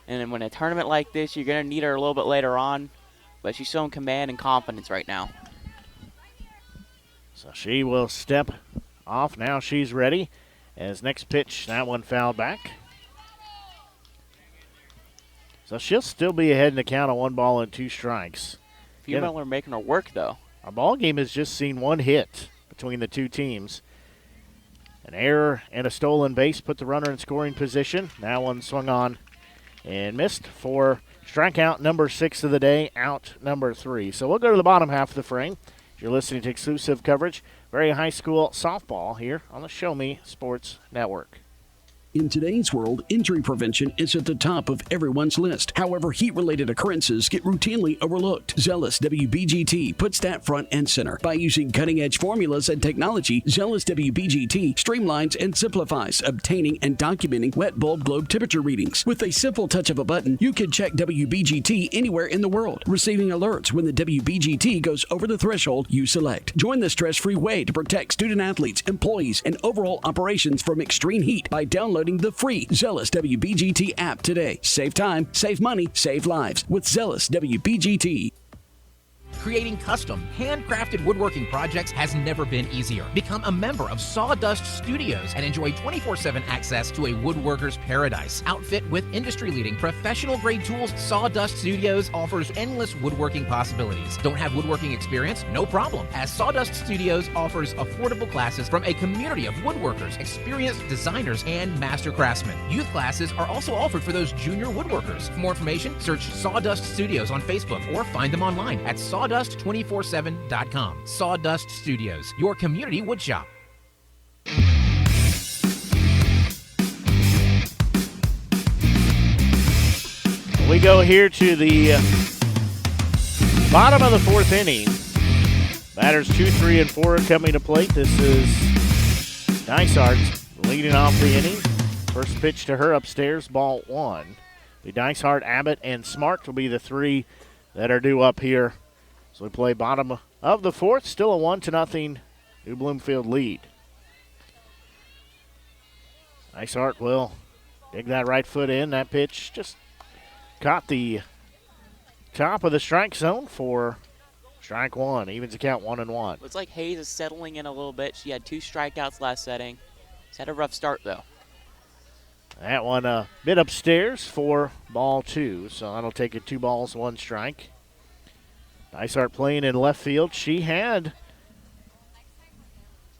And then when a tournament like this, you're going to need her a little bit later on. But she's showing command and confidence right now. So she will step off. Now she's ready. As next pitch, that one fouled back. So she'll still be ahead in the count of 1 ball and 2 strikes. Female are making her work, though. Our ball game has just seen 1 hit between the 2 teams. An error and a stolen base put the runner in scoring position. That one swung on and missed for strikeout number 6 of the day, out number 3. So we'll go to the bottom half of the frame. You're listening to exclusive coverage, very high school softball here on the Show Me Sports Network. In today's world, injury prevention is at the top of everyone's list. However, heat-related occurrences get routinely overlooked. Zealous WBGT puts that front and center. By using cutting-edge formulas and technology, Zealous WBGT streamlines and simplifies obtaining and documenting wet bulb globe temperature readings. With a simple touch of a button, you can check WBGT anywhere in the world, receiving alerts when the WBGT goes over the threshold you select. Join the stress-free way to protect student-athletes, employees, and overall operations from extreme heat by downloading the free Zealous WBGT app today. Save time, save money, save lives with Zealous WBGT. Creating custom, handcrafted woodworking projects has never been easier. Become a member of Sawdust Studios and enjoy 24/7 access to a woodworker's paradise. Outfit with industry-leading professional-grade tools, Sawdust Studios offers endless woodworking possibilities. Don't have woodworking experience? No problem, as Sawdust Studios offers affordable classes from a community of woodworkers, experienced designers, and master craftsmen. Youth classes are also offered for those junior woodworkers. For more information, search Sawdust Studios on Facebook or find them online at sawdust247.com. Sawdust Studios, your community woodshop. We go here to the bottom of the fourth inning. Batters 2, 3, and 4 coming to plate. This is Dysart leading off the inning. First pitch to her upstairs, ball 1. The Dysart, Abbott, and Smart will be the 3 that are due up here. So we play bottom of the fourth, still a 1-0 New Bloomfield lead. Dysart will dig that right foot in. That pitch just caught the top of the strike zone for strike 1. Evens the count 1-1. Looks like Hayes is settling in a little bit. She had 2 strikeouts last setting. She's had a rough start, though. That one a bit upstairs for ball 2, so that'll take it 2 balls, 1 strike. Dysart playing in left field. She had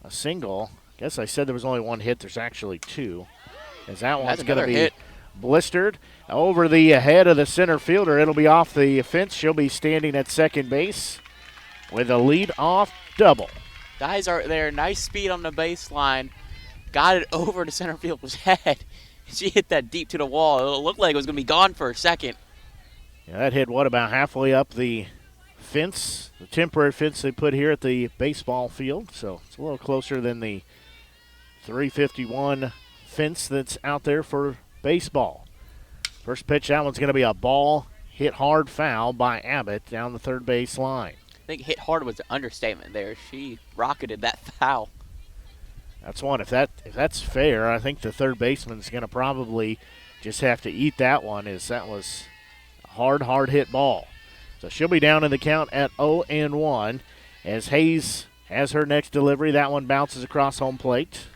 a single. I guess I said there was only 1 hit. There's actually 2. As that one's going to be hit. Blistered over the head of the center fielder. It'll be off the fence. She'll be standing at second base with a lead-off double. Dysart there, nice speed on the baseline. Got it over to center field's head. She hit that deep to the wall. It looked like it was going to be gone for a second. Yeah, that hit, about halfway up the fence, the temporary fence they put here at the baseball field. So it's a little closer than the 351 fence that's out there for baseball. First pitch, that one's going to be a ball hit hard foul by Abbott down the third base line. I think hit hard was an understatement there. She rocketed that foul. That's one. If that's fair, I think the third baseman's going to probably just have to eat that one, as that was a hard hit ball. So she'll be down in the count at 0-1 as Hayes has her next delivery. That one bounces across home plate.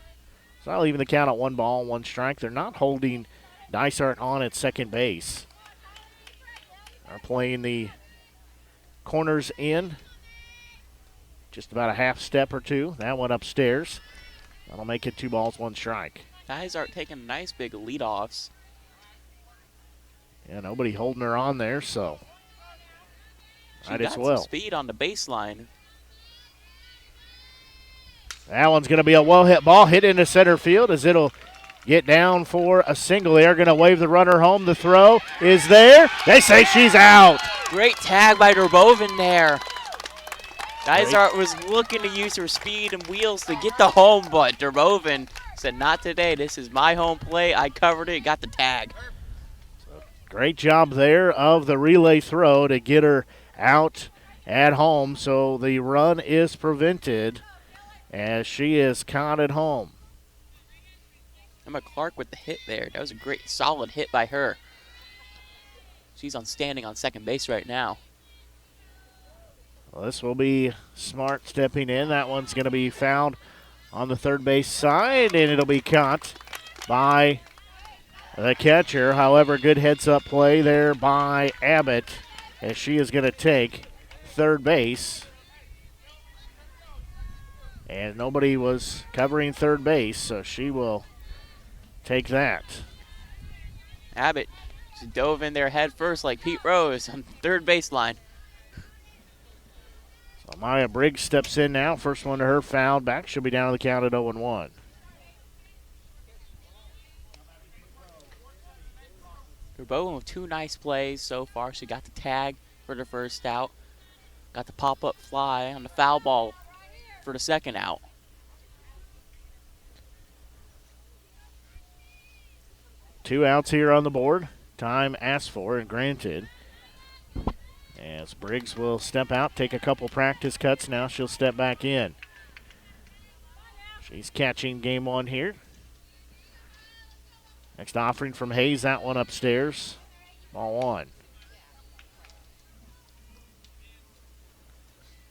So I'll even the count at 1 ball, 1 strike. They're not holding Dysart on at second base. They're playing the corners in just about a half step or 2. That one upstairs. That'll make it 2 balls, 1 strike. Dysart taking nice big leadoffs. Yeah, nobody holding her on there, so She got some speed on the baseline. That one's going to be a well-hit ball, hit into center field as it'll get down for a single. They're going to wave the runner home. The throw is there. They say she's out. Great tag by Derboven there. Dysart was looking to use her speed and wheels to get the home, but Derboven said, not today. This is my home plate. I covered it, got the tag. Great job there of the relay throw to get her out at home. So the run is prevented as she is caught at home. Emma Clark with the hit there. That was a great, solid hit by her. She's standing on second base right now. Well, this will be Smart stepping in. That one's going to be fouled on the third base side, and it'll be caught by the catcher. However, good heads-up play there by Abbott as she is going to take third base. And nobody was covering third base, so she will take that. Abbott just dove in there head first like Pete Rose on third baseline. So Maya Briggs steps in now. First one to her fouled back. She'll be down to the count at 0-1. Bowling with 2 nice plays so far. She got the tag for the first out. Got the pop-up fly on the foul ball for the second out. Two outs here on the board. Time asked for and granted. As Briggs will step out, take a couple practice cuts. Now she'll step back in. She's catching game one here. Next offering from Hayes, that one upstairs. Ball 1.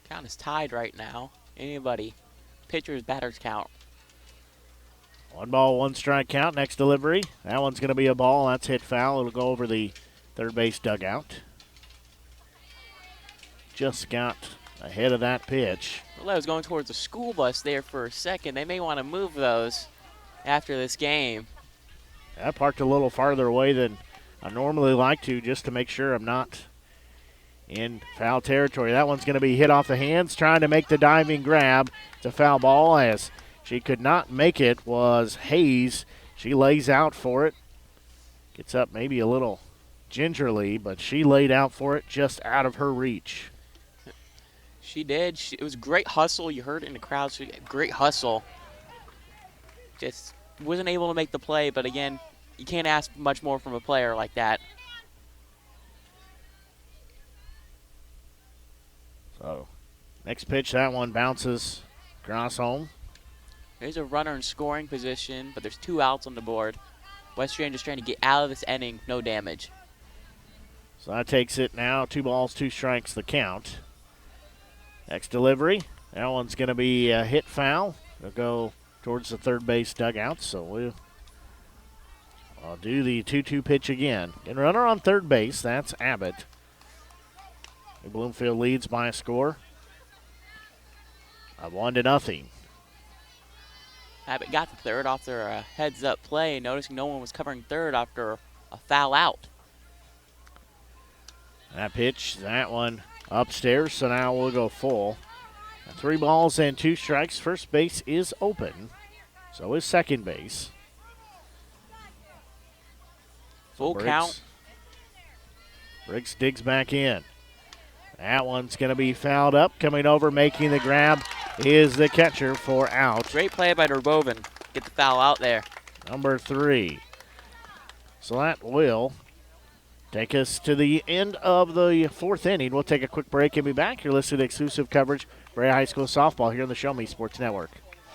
Count is tied right now. Anybody. Pitchers, batters count. 1 ball, 1 strike count. Next delivery. That one's going to be a ball. That's hit foul. It'll go over the third base dugout. Just got ahead of that pitch. Well, I was going towards the school bus there for a second. They may want to move those after this game. I parked a little farther away than I normally like to just to make sure I'm not in foul territory. That one's going to be hit off the hands, trying to make the diving grab. It's a foul ball as she could not make it, was Hayes. She lays out for it. Gets up maybe a little gingerly, but she laid out for it just out of her reach. She did. It was great hustle. You heard it in the crowd. Great hustle. Just wasn't able to make the play, but again, you can't ask much more from a player like that. So, next pitch, that one bounces across home. There's a runner in scoring position, but there's 2 outs on the board. Westran just trying to get out of this inning, no damage. So that takes it now. 2 balls, 2 strikes, the count. Next delivery. That one's going to be a hit foul. It'll go towards the third base dugout, so I'll do the 2-2 pitch again. And runner on third base, that's Abbott. Bloomfield leads by a score of 1-0. Abbott got the third off their heads-up play, noticing no one was covering third after a foul out. That pitch, that one upstairs, so now we'll go full. 3 balls and 2 strikes. First base is open. So is second base. Full count. Briggs digs back in. That one's going to be fouled up. Coming over, making the grab is the catcher for out. Great play by Durbovin. Get the foul out there. Number 3. So that will take us to the end of the 4th inning. We'll take a quick break and be back. You're listening to exclusive coverage for High School softball here on the Show Me Sports Network.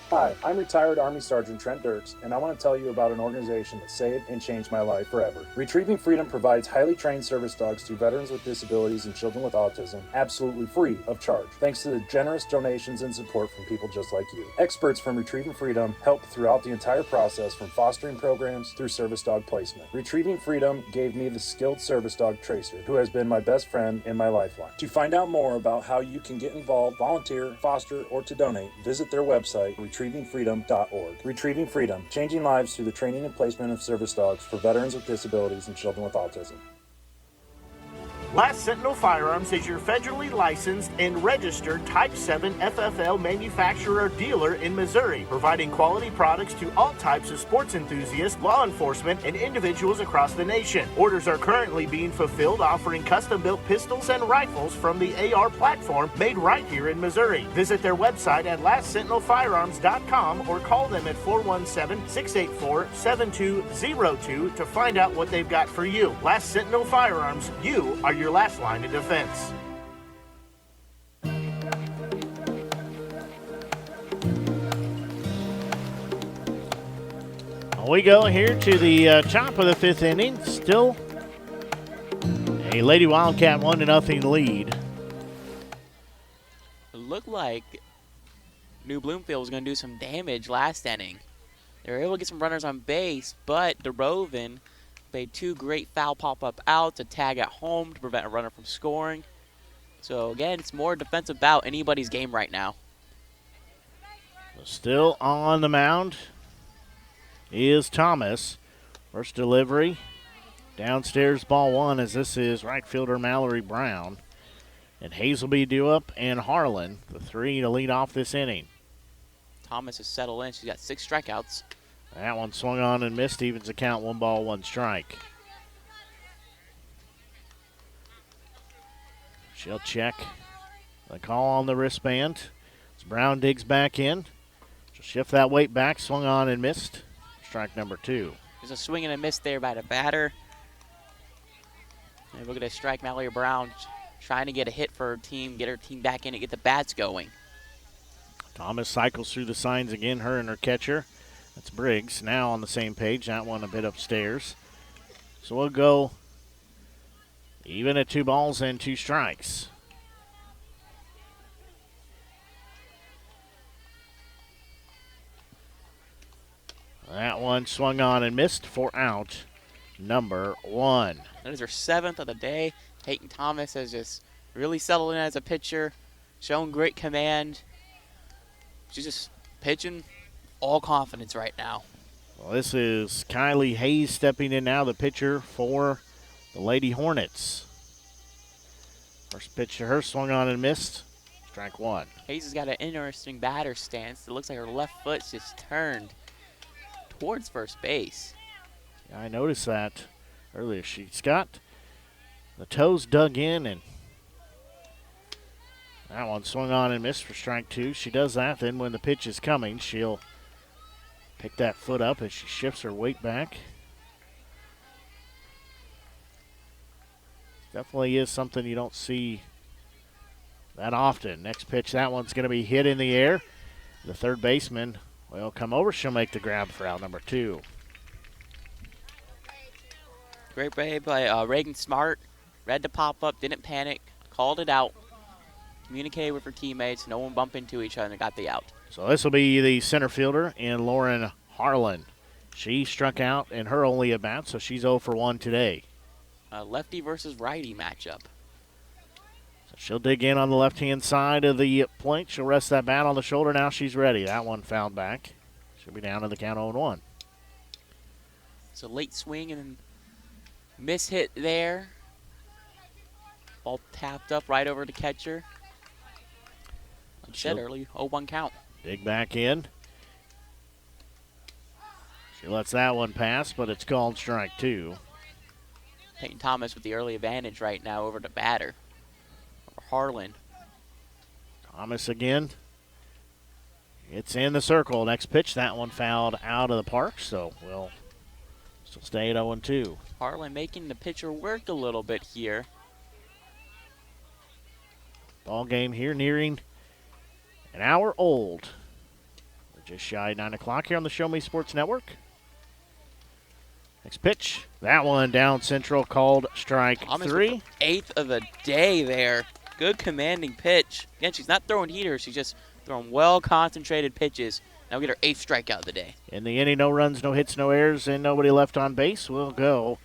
Hi, I'm retired Army Sergeant Trent Dirks, and I want to tell you about an organization that saved and changed my life forever. Retrieving Freedom provides highly trained service dogs to veterans with disabilities and children with autism, absolutely free of charge, thanks to the generous donations and support from people just like you. Experts from Retrieving Freedom help throughout the entire process, from fostering programs through service dog placement. Retrieving Freedom gave me the skilled service dog Tracer, who has been my best friend and my lifeline. To find out more about how you can get involved, volunteer, foster, or to donate, visit their website, retrievingfreedom.org. Retrieving Freedom, changing lives through the training and placement of service dogs for veterans with disabilities and children with autism. Last Sentinel Firearms is your federally licensed and registered Type 7 FFL manufacturer dealer in Missouri, providing quality products to all types of sports enthusiasts, law enforcement, and individuals across the nation. Orders are currently being fulfilled, offering custom-built pistols and rifles from the AR platform made right here in Missouri. Visit their website at lastsentinelfirearms.com or call them at 417-684-7202 to find out what they've got for you. Last Sentinel Firearms, you are your last line of defense. We go here to the top of the 5th inning. Still a Lady Wildcat 1-0 lead. It looked like New Bloomfield was going to do some damage last inning. They were able to get some runners on base, but Durbovin made 2 great foul pop-up outs, a tag at home to prevent a runner from scoring. So, again, it's more defensive bout anybody's game right now. Still on the mound is Thomas. First delivery. Downstairs, ball 1, as this is right fielder Mallory Brown. And Hazelby due up and Harlan, the 3 to lead off this inning. Thomas is settled in. She's got 6 strikeouts. That one swung on and missed. Evens the count, 1 ball, 1 strike. She'll check the call on the wristband. As Brown digs back in. She'll shift that weight back, swung on and missed. Strike number 2. There's a swing and a miss there by the batter. And we're going to strike Mallory Brown, trying to get a hit for her team, get her team back in and get the bats going. Thomas cycles through the signs again, her and her catcher. That's Briggs now on the same page. That one a bit upstairs. So we'll go even at 2 balls and 2 strikes. That one swung on and missed for out number 1. That is her 7th of the day. Peyton Thomas has just really settled in as a pitcher, shown great command. She's just pitching all confidence right now. Well, this is Kylie Hayes stepping in now, the pitcher for the Lady Hornets. First pitch to her, swung on and missed. Strike 1. Hayes has got an interesting batter stance. It looks like her left foot's just turned towards first base. Yeah, I noticed that earlier. She's got the toes dug in, and that one swung on and missed for strike 2. She does that. Then when the pitch is coming, she'll pick that foot up as she shifts her weight back. Definitely is something you don't see that often. Next pitch, that one's going to be hit in the air. The third baseman will come over. She'll make the grab for out number 2. Great play by Reagan Smart. Read the pop up, didn't panic, called it out, communicated with her teammates, no one bumped into each other and got the out. So this will be the center fielder in Lauren Harlan. She struck out in her only at bat, so she's 0 for 1 today. Lefty versus righty matchup. So she'll dig in on the left-hand side of the plate. She'll rest that bat on the shoulder. Now she's ready. That one fouled back. She'll be down to the count 0-1. It's a late swing and miss hit there. Ball tapped up right over the catcher. Like I said early, 0-1 count. Dig back in. She lets that one pass, but it's called strike 2. Peyton Thomas with the early advantage right now over the batter. Over Harlan. Thomas again. It's in the circle. Next pitch, that one fouled out of the park, so we'll still stay at 0-2. Harlan making the pitcher work a little bit here. Ball game here nearing an hour old. We're just shy of 9 o'clock here on the Show Me Sports Network. Next pitch, that one down central, called strike 3. 8th of the day there. Good commanding pitch. Again, she's not throwing heaters. She's just throwing well-concentrated pitches. Now get her 8th strikeout of the day. In the inning, no runs, no hits, no errors, and nobody left on base. We'll go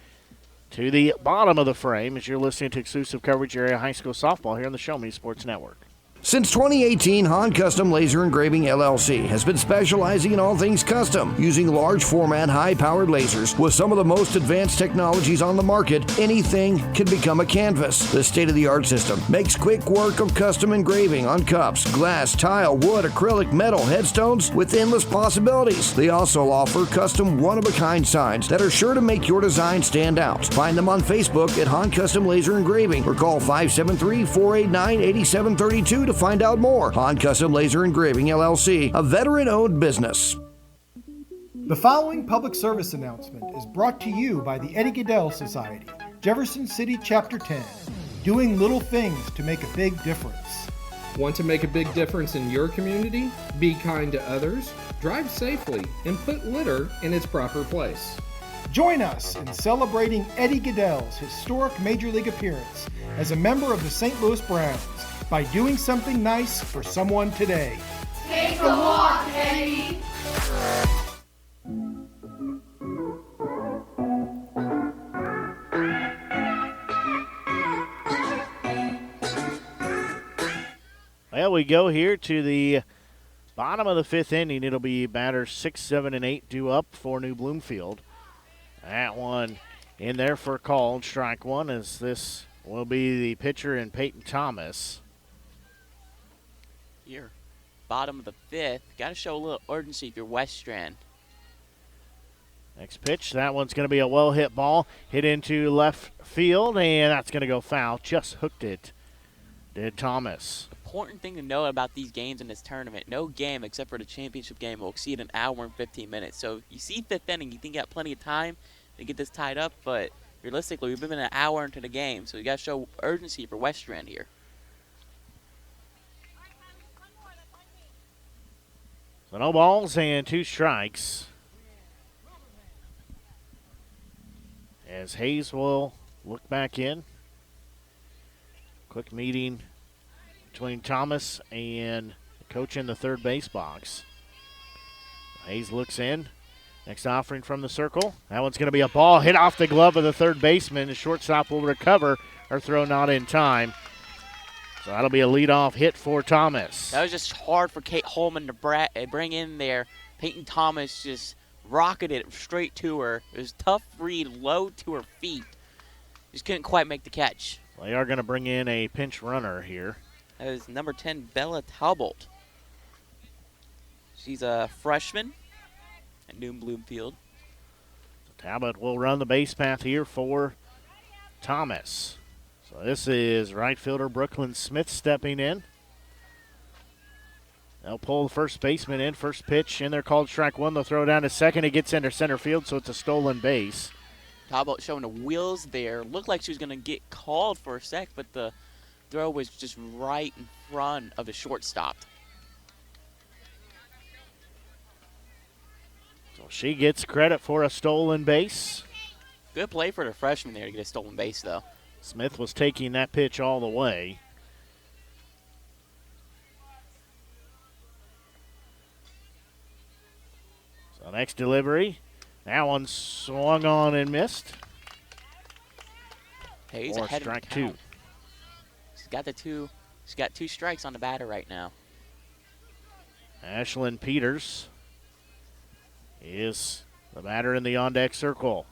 to the bottom of the frame as you're listening to exclusive coverage area high school softball here on the Show Me Sports Network. Since 2018, Han Custom Laser Engraving LLC has been specializing in all things custom, using large format, high-powered lasers with some of the most advanced technologies on the market. Anything can become a canvas. This state-of-the-art system makes quick work of custom engraving on cups, glass, tile, wood, acrylic, metal, headstones with endless possibilities. They also offer custom one-of-a-kind signs that are sure to make your design stand out. Find them on Facebook at Han Custom Laser Engraving or call 573-489-8732 to find out more. Han Custom Laser Engraving LLC, a veteran-owned business. The following public service announcement is brought to you by the Eddie Gaedel Society, Jefferson City Chapter 10, doing little things to make a big difference. Want to make a big difference in your community? Be kind to others, drive safely, and put litter in its proper place. Join us in celebrating Eddie Gaedel's historic Major League appearance as a member of the St. Louis Browns by doing something nice for someone today. Take a walk, Eddie. Well, we go here to the bottom of the 5th inning. It'll be batters 6, 7, and 8 due up for New Bloomfield. That one in there for a call, strike 1, as this will be the pitcher in Peyton Thomas. Here, bottom of the 5th. Got to show a little urgency if you're Westran. Next pitch, that one's going to be a well-hit ball. Hit into left field, and that's going to go foul. Just hooked it did Thomas. Important thing to know about these games in this tournament, no game except for the championship game will exceed an hour and 15 minutes. So you see fifth inning, you think you got plenty of time to get this tied up, but realistically, we've been an hour into the game, so you got to show urgency for Westran here. So no balls and 2 strikes. As Hayes will look back in. Quick meeting between Thomas and the coach in the third base box. Hayes looks in. Next offering from the circle. That one's going to be a ball hit off the glove of the third baseman. The shortstop will recover. Or throw not in time. So that'll be a leadoff hit for Thomas. That was just hard for Kate Holman to bring in there. Peyton Thomas just rocketed it straight to her. It was a tough read, low to her feet. Just couldn't quite make the catch. They are going to bring in a pinch runner here. That is number 10, Bella Talbot. She's a freshman at New Bloomfield. Talbot will run the base path here for Thomas. So this is right fielder Brooklyn Smith stepping in. They'll pull the first baseman in. First pitch in there called strike one. They'll throw down to second. It gets into center field, so it's a stolen base. Talbot showing the wheels there. Looked like she was going to get called for a sec, but the throw was just right in front of the shortstop. So she gets credit for a stolen base. Good play for the freshman there to get a stolen base, though. Smith was taking that pitch all the way. So next delivery. That one swung on and missed. Hayes or ahead strike of the count. 2. She's got 2 strikes on the batter right now. Ashlyn Peters is the batter in the on-deck circle.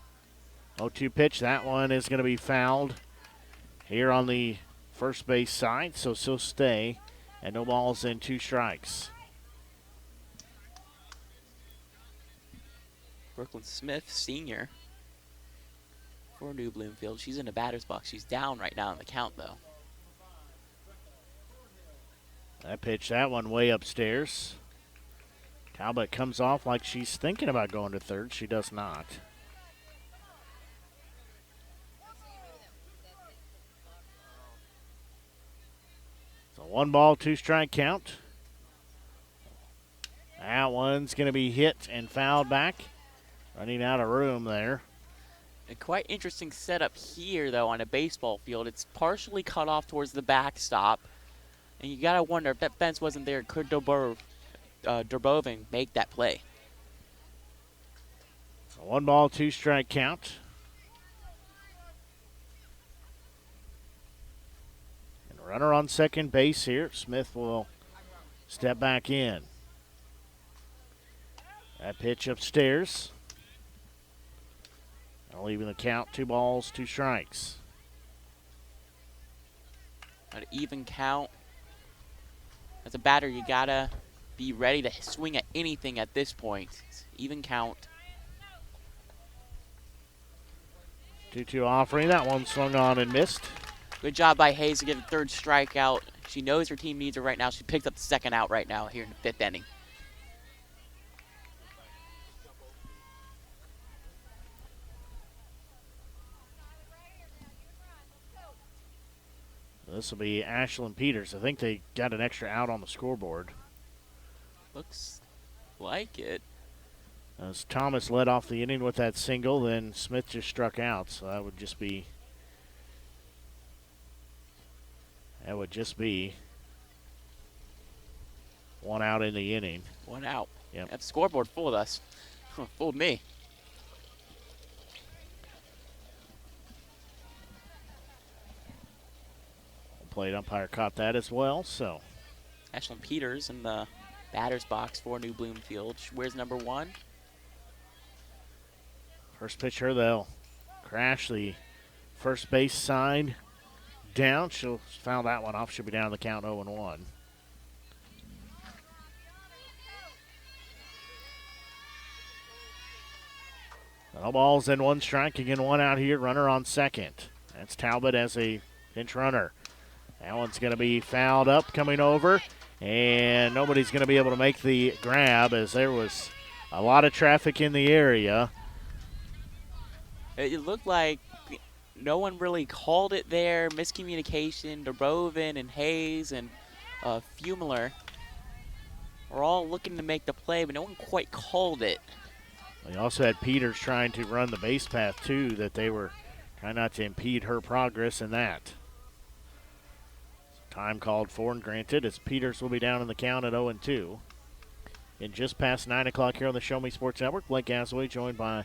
0-2 pitch. That one is going to be fouled here on the first base side, so she'll stay. And no balls and 2 strikes. Brooklyn Smith, senior, for New Bloomfield. She's in the batter's box. She's down right now in the count, though. That pitch, that one way upstairs. Talbot comes off like she's thinking about going to third. She does not. So 1 ball, 2 strike count. That one's going to be hit and fouled back. Running out of room there. A quite interesting setup here, though, on a baseball field. It's partially cut off towards the backstop. And you got to wonder, if that fence wasn't there, could Durbovin make that play? So 1 ball, 2 strike count. And runner on second base here. Smith will step back in. That pitch upstairs. Leaving the count 2 balls, 2 strikes. An even count. As a batter, you gotta be ready to swing at anything at this point. Even count. 2-2 offering. That one swung on and missed. Good job by Hayes to get a 3rd strikeout. She knows her team needs her right now. She picked up the 2nd out right now here in the 5th inning. This will be Ashlyn Peters. I think they got an extra out on the scoreboard. Looks like it. As Thomas led off the inning with that single, then Smith just struck out, so that would just be one out in the inning. 1 out. Yep. That scoreboard fooled us. Fooled me. Plate umpire caught that as well, so. Ashlyn Peters in the batter's box for New Bloomfield. Where's number 1? First pitcher, they'll crash the first base side down. She'll foul that one off. She'll be down the count 0-1. No balls and 1 strike. Again, 1 out here. Runner on second. That's Talbot as a pinch runner. That one's going to be fouled up coming over, and nobody's going to be able to make the grab as there was a lot of traffic in the area. It looked like no one really called it there. Miscommunication. DeRoven and Hayes and Fumler were all looking to make the play, but no one quite called it. We also had Peters trying to run the base path, too, that they were trying not to impede her progress in that. Time called for and granted as Peters will be down in the count at 0-2. And just past 9 o'clock here on the Show Me Sports Network, Blake Gasaway joined by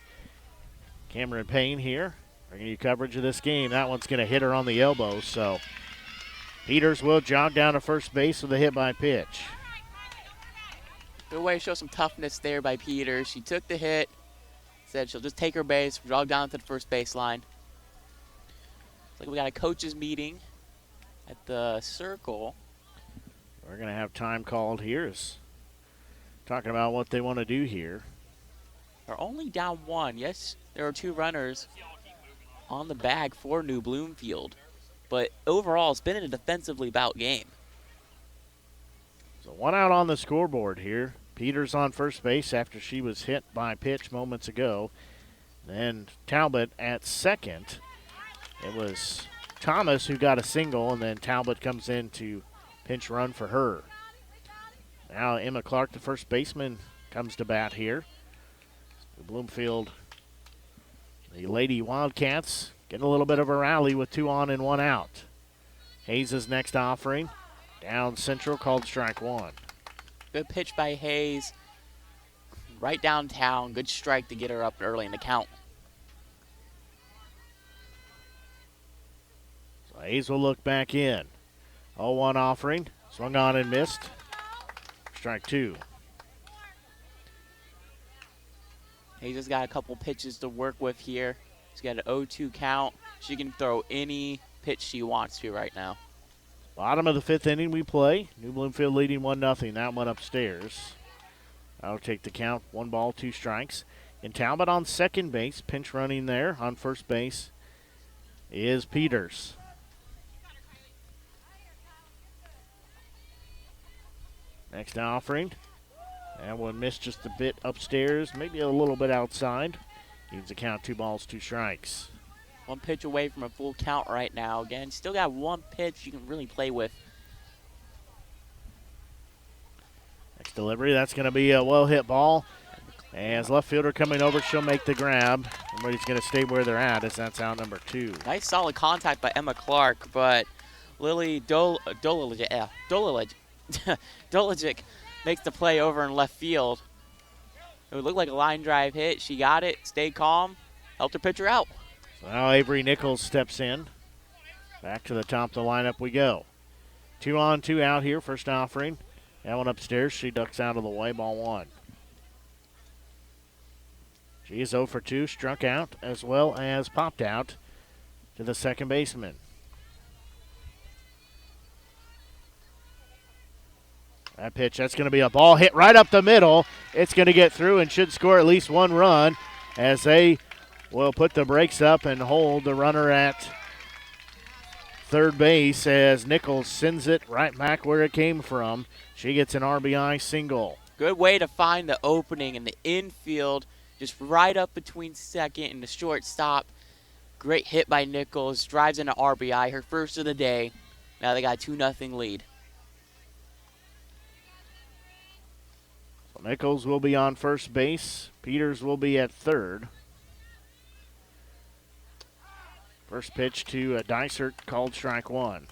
Cameron Payne here, bringing you coverage of this game. That one's going to hit her on the elbow, so Peters will jog down to first base with a hit by pitch. Good way to show some toughness there by Peters. She took the hit, said she'll just take her base, jog down to the first baseline. Looks like we got a coaches meeting at the circle. We're going to have time called here. Is talking about what they want to do here. They're only down 1. Yes, there are 2 runners on the bag for New Bloomfield. But overall, it's been a defensively bout game. So 1 out on the scoreboard here. Peters on first base after she was hit by pitch moments ago. Then Talbot at second. It was Thomas who got a single, and then Talbot comes in to pinch run for her. Now Emma Clark, the first baseman, comes to bat here. Bloomfield, the Lady Wildcats, getting a little bit of a rally with 2 on and 1 out. Hayes' next offering. Down central, called strike 1. Good pitch by Hayes. Right downtown. Good strike to get her up early in the count. So Hayes will look back in. 0-1 offering. Swung on and missed. Strike 2. Hayes has got a couple pitches to work with here. She's got an 0-2 count. She can throw any pitch she wants to right now. Bottom of the 5th inning we play. New Bloomfield leading 1-0. That one upstairs. That'll take the count. 1 ball, 2 strikes. And Talbot on second base. Pinch running there. On first base is Peters. Next offering. That one missed just a bit upstairs. Maybe a little bit outside. Leaves the count 2 balls, 2 strikes. 1 pitch away from a full count right now. Again, still got 1 pitch you can really play with. Next delivery, that's going to be a well-hit ball. As left fielder coming over, she'll make the grab. Everybody's going to stay where they're at as that's out number 2. Nice solid contact by Emma Clark, but Lily Dolijic makes the play over in left field. It would look like a line drive hit. She got it, stayed calm, helped her pitcher out. So now Avery Nichols steps in. Back to the top of the lineup we go. 2 on, 2 out here, first offering. That one upstairs, she ducks out of the way, ball 1. She is 0 for 2, struck out as well as popped out to the second baseman. That pitch, that's going to be a ball hit right up the middle. It's going to get through and should score at least 1 run as they will put the brakes up and hold the runner at third base as Nichols sends it right back where it came from. She gets an RBI single. Good way to find the opening in the infield, just right up between second and the shortstop. Great hit by Nichols, drives into RBI, her first of the day. Now they got a 2-0 lead. So Nichols will be on first base. Peters will be at third. First pitch to Dysert, called strike 1.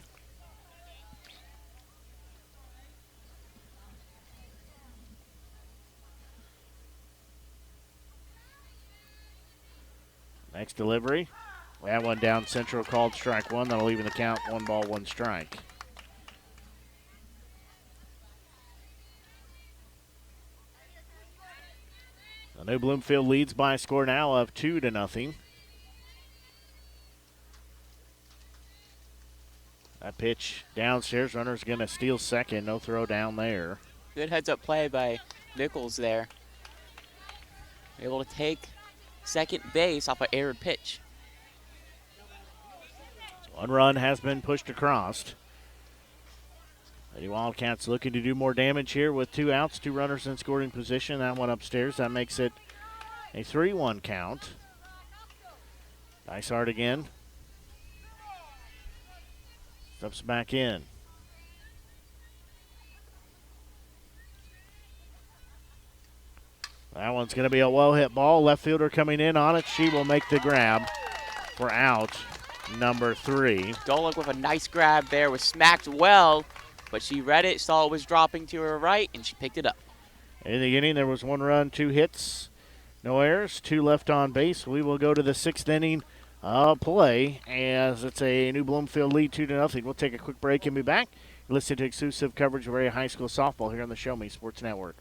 Next delivery. That one down central, called strike 1. That'll even the count 1 ball, 1 strike. The New Bloomfield leads by a score now of 2-0. That pitch downstairs, runner's going to steal second. No throw down there. Good heads-up play by Nichols there. Able to take second base off an errored pitch. So 1 run has been pushed across. The Wildcats looking to do more damage here with 2 outs, 2 runners in scoring position. That one upstairs. That makes it a 3-1 count. Dysart again. Steps back in. That one's going to be a well-hit ball. Left fielder coming in on it. She will make the grab for out number 3. Dolik with a nice grab there, was smacked well, but she read it, saw it was dropping to her right, and she picked it up. In the inning, there was 1 run, 2 hits, no errors, 2 left on base. We will go to the 6th inning play as it's a New Bloomfield lead 2-0. We'll take a quick break and be back. You're listening to exclusive coverage of area high school softball here on the Show Me Sports Network.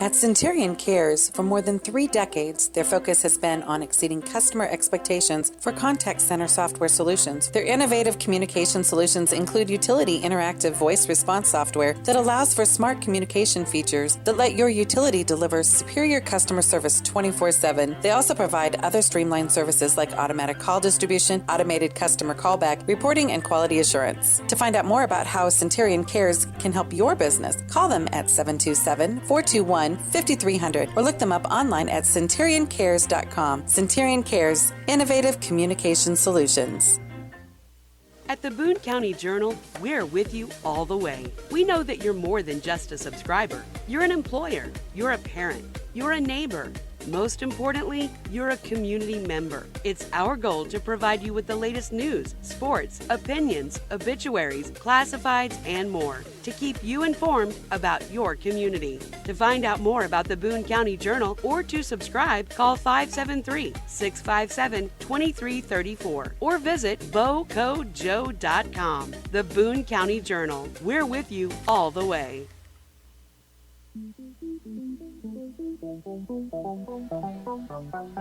At Centurion Cares, for more than 3 decades, their focus has been on exceeding customer expectations for contact center software solutions. Their innovative communication solutions include utility interactive voice response software that allows for smart communication features that let your utility deliver superior customer service 24/7. They also provide other streamlined services like automatic call distribution, automated customer callback, reporting, and quality assurance. To find out more about how Centurion Cares can help your business, call them at 727-421-5300 or look them up online at centurioncares.com. Centurion Cares, innovative communication solutions. At the Boone County Journal, we're with you all the way. We know that you're more than just a subscriber. You're an employer, you're a parent, you're a neighbor. Most importantly, you're a community member. It's our goal to provide you with the latest news, sports, opinions, obituaries, classifieds, and more to keep you informed about your community. To find out more about the Boone County Journal or to subscribe, call 573-657-2334 or visit bocojoe.com. The Boone County Journal. We're with you all the way.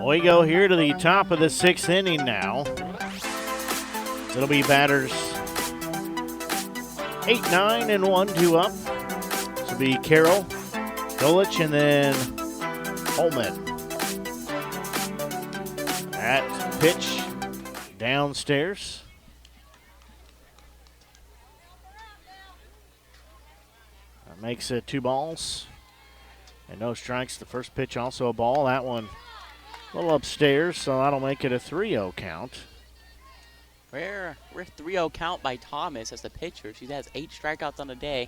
We go here to the top of the 6th inning now. It'll be batters 8, 9, and 1, 2 up. This will be Carroll, Golich, and then Holman. That pitch downstairs. That makes it 2 balls and no strikes. The first pitch also a ball. That one a little upstairs, so that'll make it a 3-0 count. Rare 3-0 count by Thomas as the pitcher. She has 8 strikeouts on the day.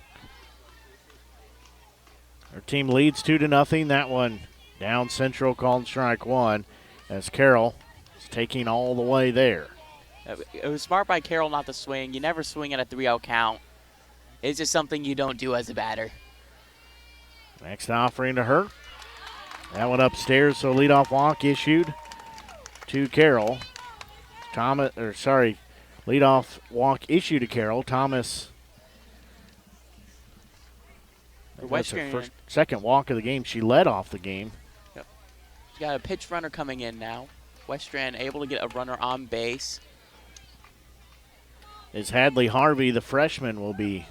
Her team leads 2-0. That one down central, called strike 1 as Carroll is taking all the way there. It was smart by Carroll not to swing. You never swing at a 3-0 count. It's just something you don't do as a batter. Next offering to her. That one upstairs, so leadoff walk issued to Carroll. Leadoff walk issued to Carroll. Thomas. That's her second walk of the game. She led off the game. Yep. She got a pitch runner coming in now. Westran able to get a runner on base. As Hadley Harvey, the freshman, will be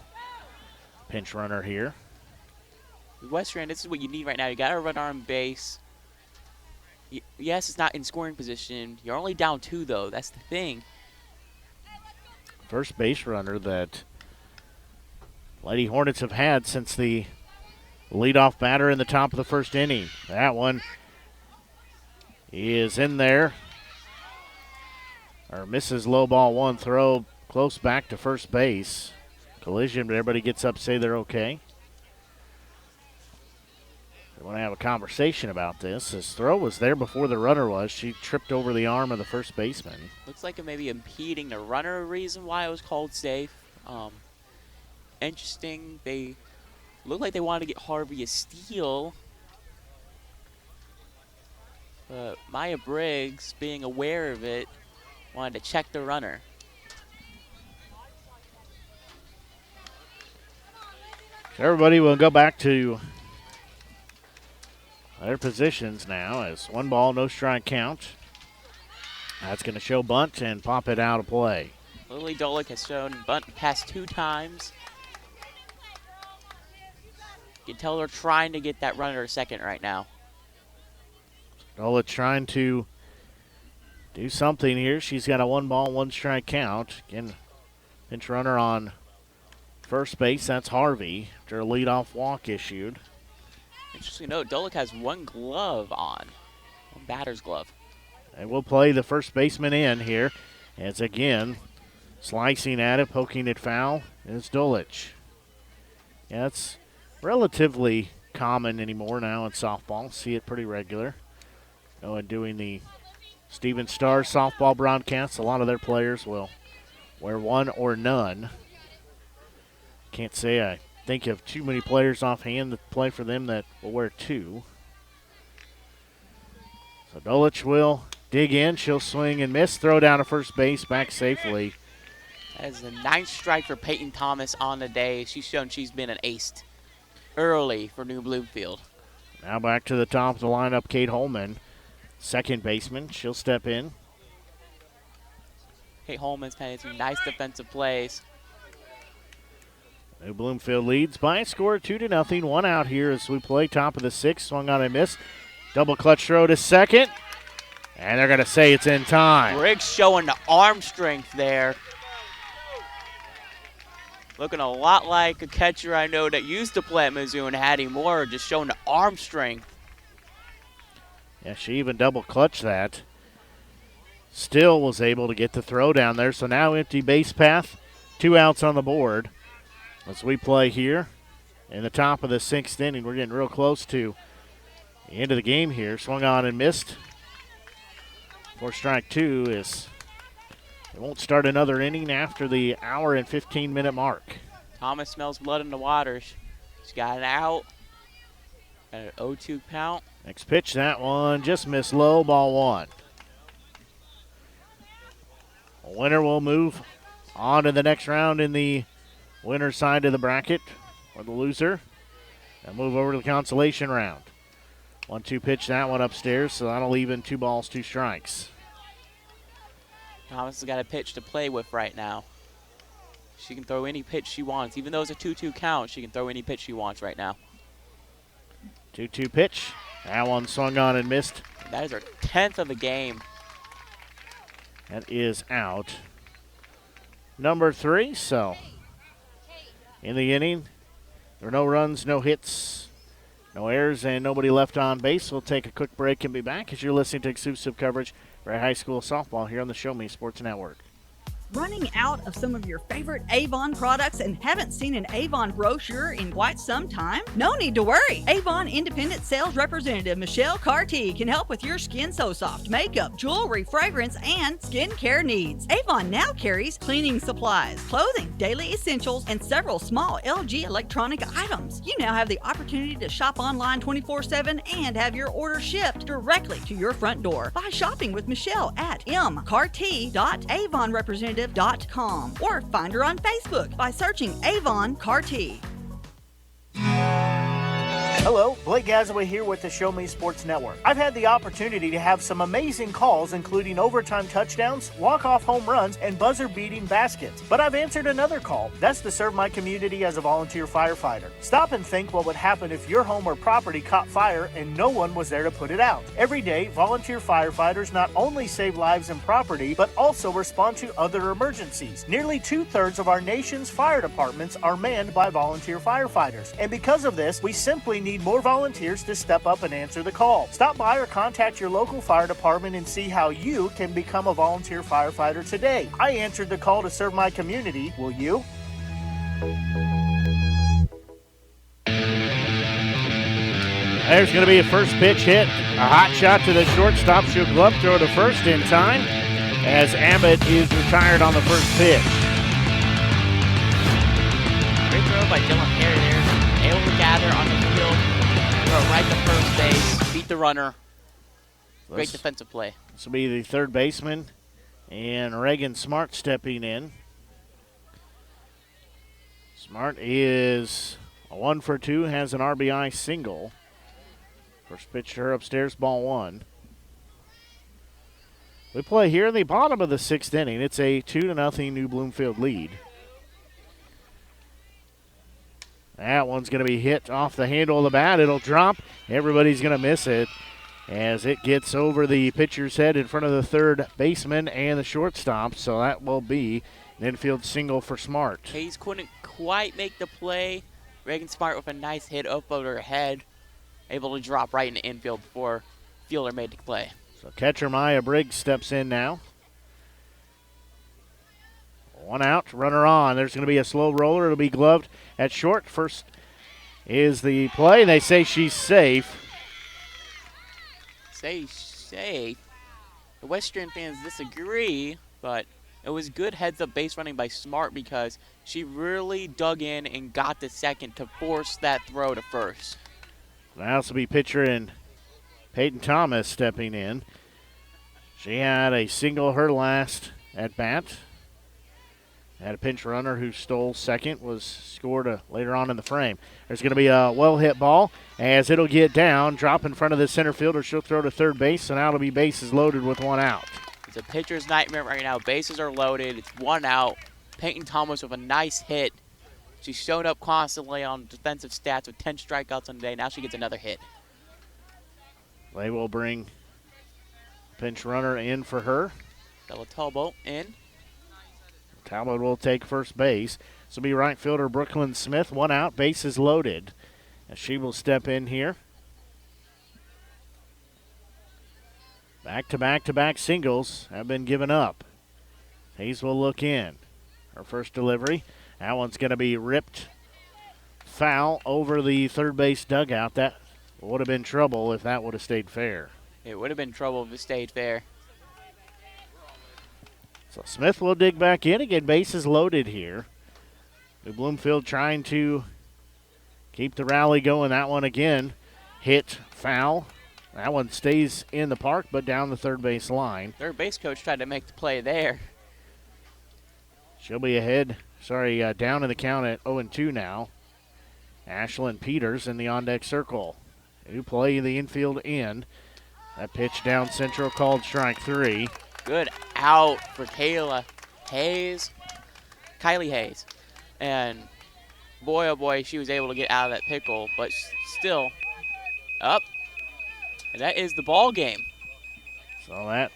pinch runner here. Westran, this is what you need right now. You got a runner on base. Yes, it's not in scoring position. You're only down 2, though. That's the thing. First base runner that Lady Hornets have had since the leadoff batter in the top of the first inning. That one is in there. Or misses low ball 1, throw close back to first base. Collision, but everybody gets up, say they're okay. They want to have a conversation about this. His throw was there before the runner was. She tripped over the arm of the first baseman. Looks like it may be impeding the runner, a reason why it was called safe. Interesting. They look like they wanted to get Harvey a steal. But Maya Briggs, being aware of it, wanted to check the runner. So everybody will go back to their positions now as 1 ball, no strike count. That's going to show bunt and pop it out of play. Lily Dolik has shown bunt past 2 times. You can tell they're trying to get that runner a second right now. Dolik trying to do something here. She's got a 1 ball, 1 strike count. Again, pinch runner on first base. That's Harvey after a leadoff walk issued. Interesting note, Dolick has one glove on, one batter's glove. And we'll play the first baseman in here. As again, slicing at it, poking it foul is Dolick. Yeah, it's relatively common anymore now in softball. See it pretty regular. And doing the Stephen Stars softball broadcasts, a lot of their players will wear one or none. Can't say I think of too many players offhand that play for them that will wear two. So Dolick will dig in. She'll swing and miss. Throw down to first base. Back safely. That is the 9th strike for Peyton Thomas on the day. She's shown she's been an ace early for New Bloomfield. Now back to the top of the lineup, Kate Holman, second baseman. She'll step in. Kate Holman's made some nice defensive plays. New Bloomfield leads by a score of 2-0. One out here as we play top of the 6th. Swung on and missed. Double clutch throw to second. And they're going to say it's in time. Briggs showing the arm strength there. Looking a lot like a catcher I know that used to play at Mizzou and Hattie Moore, just showing the arm strength. Yeah, she even double clutched that. Still was able to get the throw down there. So now empty base path. 2 outs on the board. As we play here in the top of the 6th inning, we're getting real close to the end of the game here. Swung on and missed. For strike 2 is it won't start another inning after the hour and 15-minute mark. Thomas smells blood in the water. She's got an out. Got an 0-2 count. Next pitch, that one just missed low, ball 1. The winner will move on to the next round in the winner's side of the bracket, or the loser, and move over to the consolation round. 1-2 pitch, that one upstairs, so that'll even 2 balls, 2 strikes. Thomas has got a pitch to play with right now. She can throw any pitch she wants. Even though it's a 2-2 count, she can throw any pitch she wants right now. 2-2 pitch. That one swung on and missed. That is her 10th of the game. That is out. Number 3, so in the inning, there were no runs, no hits, no errors, and nobody left on base. We'll take a quick break and be back as you're listening to exclusive coverage for high school softball here on the Show Me Sports Network. Running out of some of your favorite Avon products and haven't seen an Avon brochure in quite some time? No need to worry. Avon Independent Sales Representative Michelle Carty can help with your Skin So Soft makeup, jewelry, fragrance, and skincare needs. Avon now carries cleaning supplies, clothing, daily essentials, and several small LG electronic items. You now have the opportunity to shop online 24/7 and have your order shipped directly to your front door by shopping with Michelle at mcarty.avonrepresentative.com or find her on Facebook by searching Avon Carty. Hello, Blake Gazaway here with the Show Me Sports Network. I've had the opportunity to have some amazing calls, including overtime touchdowns, walk-off home runs, and buzzer-beating baskets. But I've answered another call. That's to serve my community as a volunteer firefighter. Stop and think what would happen if your home or property caught fire and no one was there to put it out. Every day, volunteer firefighters not only save lives and property, but also respond to other emergencies. Nearly 2/3 of our nation's fire departments are manned by volunteer firefighters. And because of this, we simply need more volunteers to step up and answer the call. Stop by or contact your local fire department and see how you can become a volunteer firefighter today. I answered the call to serve my community. Will you? There's going to be a first pitch hit. A hot shot to the shortstop. She'll glove throw to first in time as Abbott is retired on the first pitch. Great throw by Dylan Perry there. Able to gather on the field, throw right to first base, beat the runner. Great defensive play. This will be the third baseman, and Reagan Smart stepping in. Smart is a 1 for 2, has an RBI single. First pitch to her upstairs, ball 1. We play here in the bottom of the 6th inning. It's a 2-0 New Bloomfield lead. That one's going to be hit off the handle of the bat. It'll drop. Everybody's going to miss it as it gets over the pitcher's head in front of the third baseman and the shortstop. So that will be an infield single for Smart. Hayes couldn't quite make the play. Reagan Smart with a nice hit up over her head, able to drop right in the infield before fielder made the play. So catcher Maya Briggs steps in now. One out, runner on. There's going to be a slow roller. It'll be gloved at short. First is the play. They say she's safe. Say safe. The Westran fans disagree, but it was good heads-up base running by Smart because she really dug in and got the second to force that throw to first. Now this will be pitcher and Peyton Thomas stepping in. She had a single her last at bat. Had a pinch runner who stole second, was scored later on in the frame. There's going to be a well-hit ball as it'll get down, drop in front of the center fielder. She'll throw to third base, so now it'll be bases loaded with one out. It's a pitcher's nightmare right now. Bases are loaded. It's one out. Peyton Thomas with a nice hit. She showed up constantly on defensive stats with 10 strikeouts on the day. Now she gets another hit. They will bring pinch runner in for her. Bella Talbot in. Talbot will take first base. This will be right fielder Brooklyn Smith. One out, bases loaded. And she will step in here. Back-to-back-to-back singles have been given up. Hayes will look in. Her first delivery. That one's going to be ripped foul over the third base dugout. That would have been trouble if that would have stayed fair. It would have been trouble if it stayed fair. So Smith will dig back in again. Bases loaded here. New Bloomfield trying to keep the rally going. That one again hit foul. That one stays in the park but down the third base line. Third base coach tried to make the play there. She'll be down in the count at 0-2 now. Ashlyn Peters in the on-deck circle. Who play the infield in. That pitch down central called strike 3. Good out for Kylie Hayes. And boy, oh boy, she was able to get out of that pickle, but still up. And that is the ball game. So that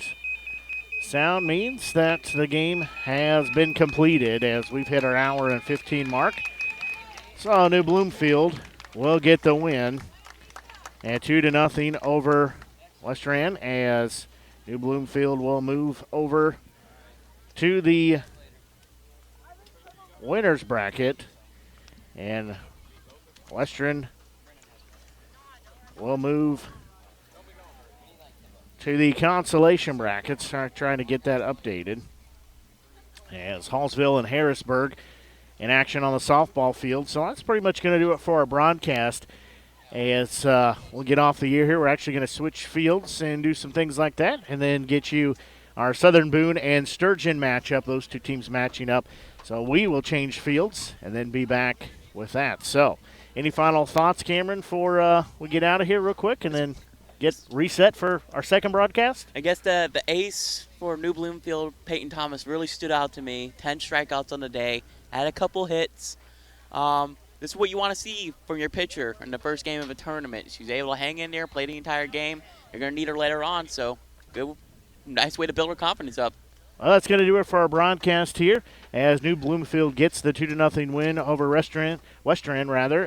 sound means that the game has been completed as we've hit our hour and 15 mark. So New Bloomfield will get the win. And 2-0 over Westran as New Bloomfield will move over to the winner's bracket. And Westran will move to the consolation brackets. Trying to get that updated. As Hallsville and Harrisburg in action on the softball field. So that's pretty much going to do it for our broadcast. As we'll get off the air here, we're actually going to switch fields and do some things like that, and then get you our Southern Boone and Sturgeon matchup, those two teams matching up. So we will change fields and then be back with that. So any final thoughts, Cameron, before we get out of here real quick and then get reset for our second broadcast? I guess the ace for New Bloomfield, Peyton Thomas, really stood out to me. 10 strikeouts on the day, had a couple hits. This is what you want to see from your pitcher in the first game of a tournament. She's able to hang in there, play the entire game. You're going to need her later on, so good, nice way to build her confidence up. Well, that's going to do it for our broadcast here as New Bloomfield gets the 2-0 win over Westran,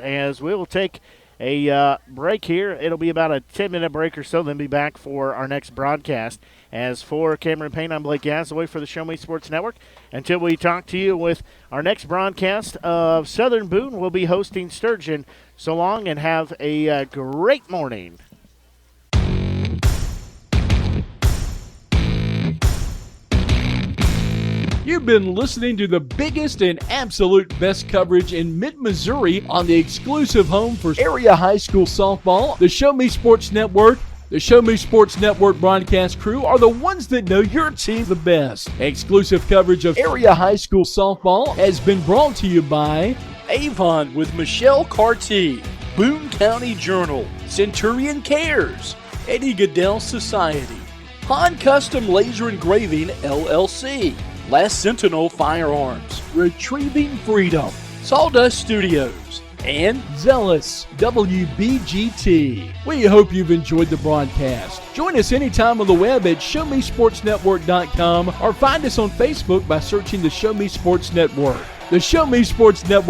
as we will take a break here. It'll be about a 10-minute break or so, then be back for our next broadcast. As for Cameron Payne, I'm Blake Gasaway for the Show Me Sports Network. Until we talk to you with our next broadcast of Southern Boone, we'll be hosting Sturgeon. So long and have a great morning. You've been listening to the biggest and absolute best coverage in mid-Missouri on the exclusive home for area high school softball. The Show Me Sports Network. The Show Me Sports Network broadcast crew are the ones that know your team the best. Exclusive coverage of area high school softball has been brought to you by Avon with Michelle Carty, Boone County Journal, Centurion Cares, Eddie Goodell Society, Han Custom Laser Engraving LLC, Last Sentinel Firearms, Retrieving Freedom, Sawdust Studios, and Zealous WBGT. We hope you've enjoyed the broadcast. Join us anytime on the web at ShowMeSportsNetwork.com or find us on Facebook by searching the Show Me Sports Network. The Show Me Sports Network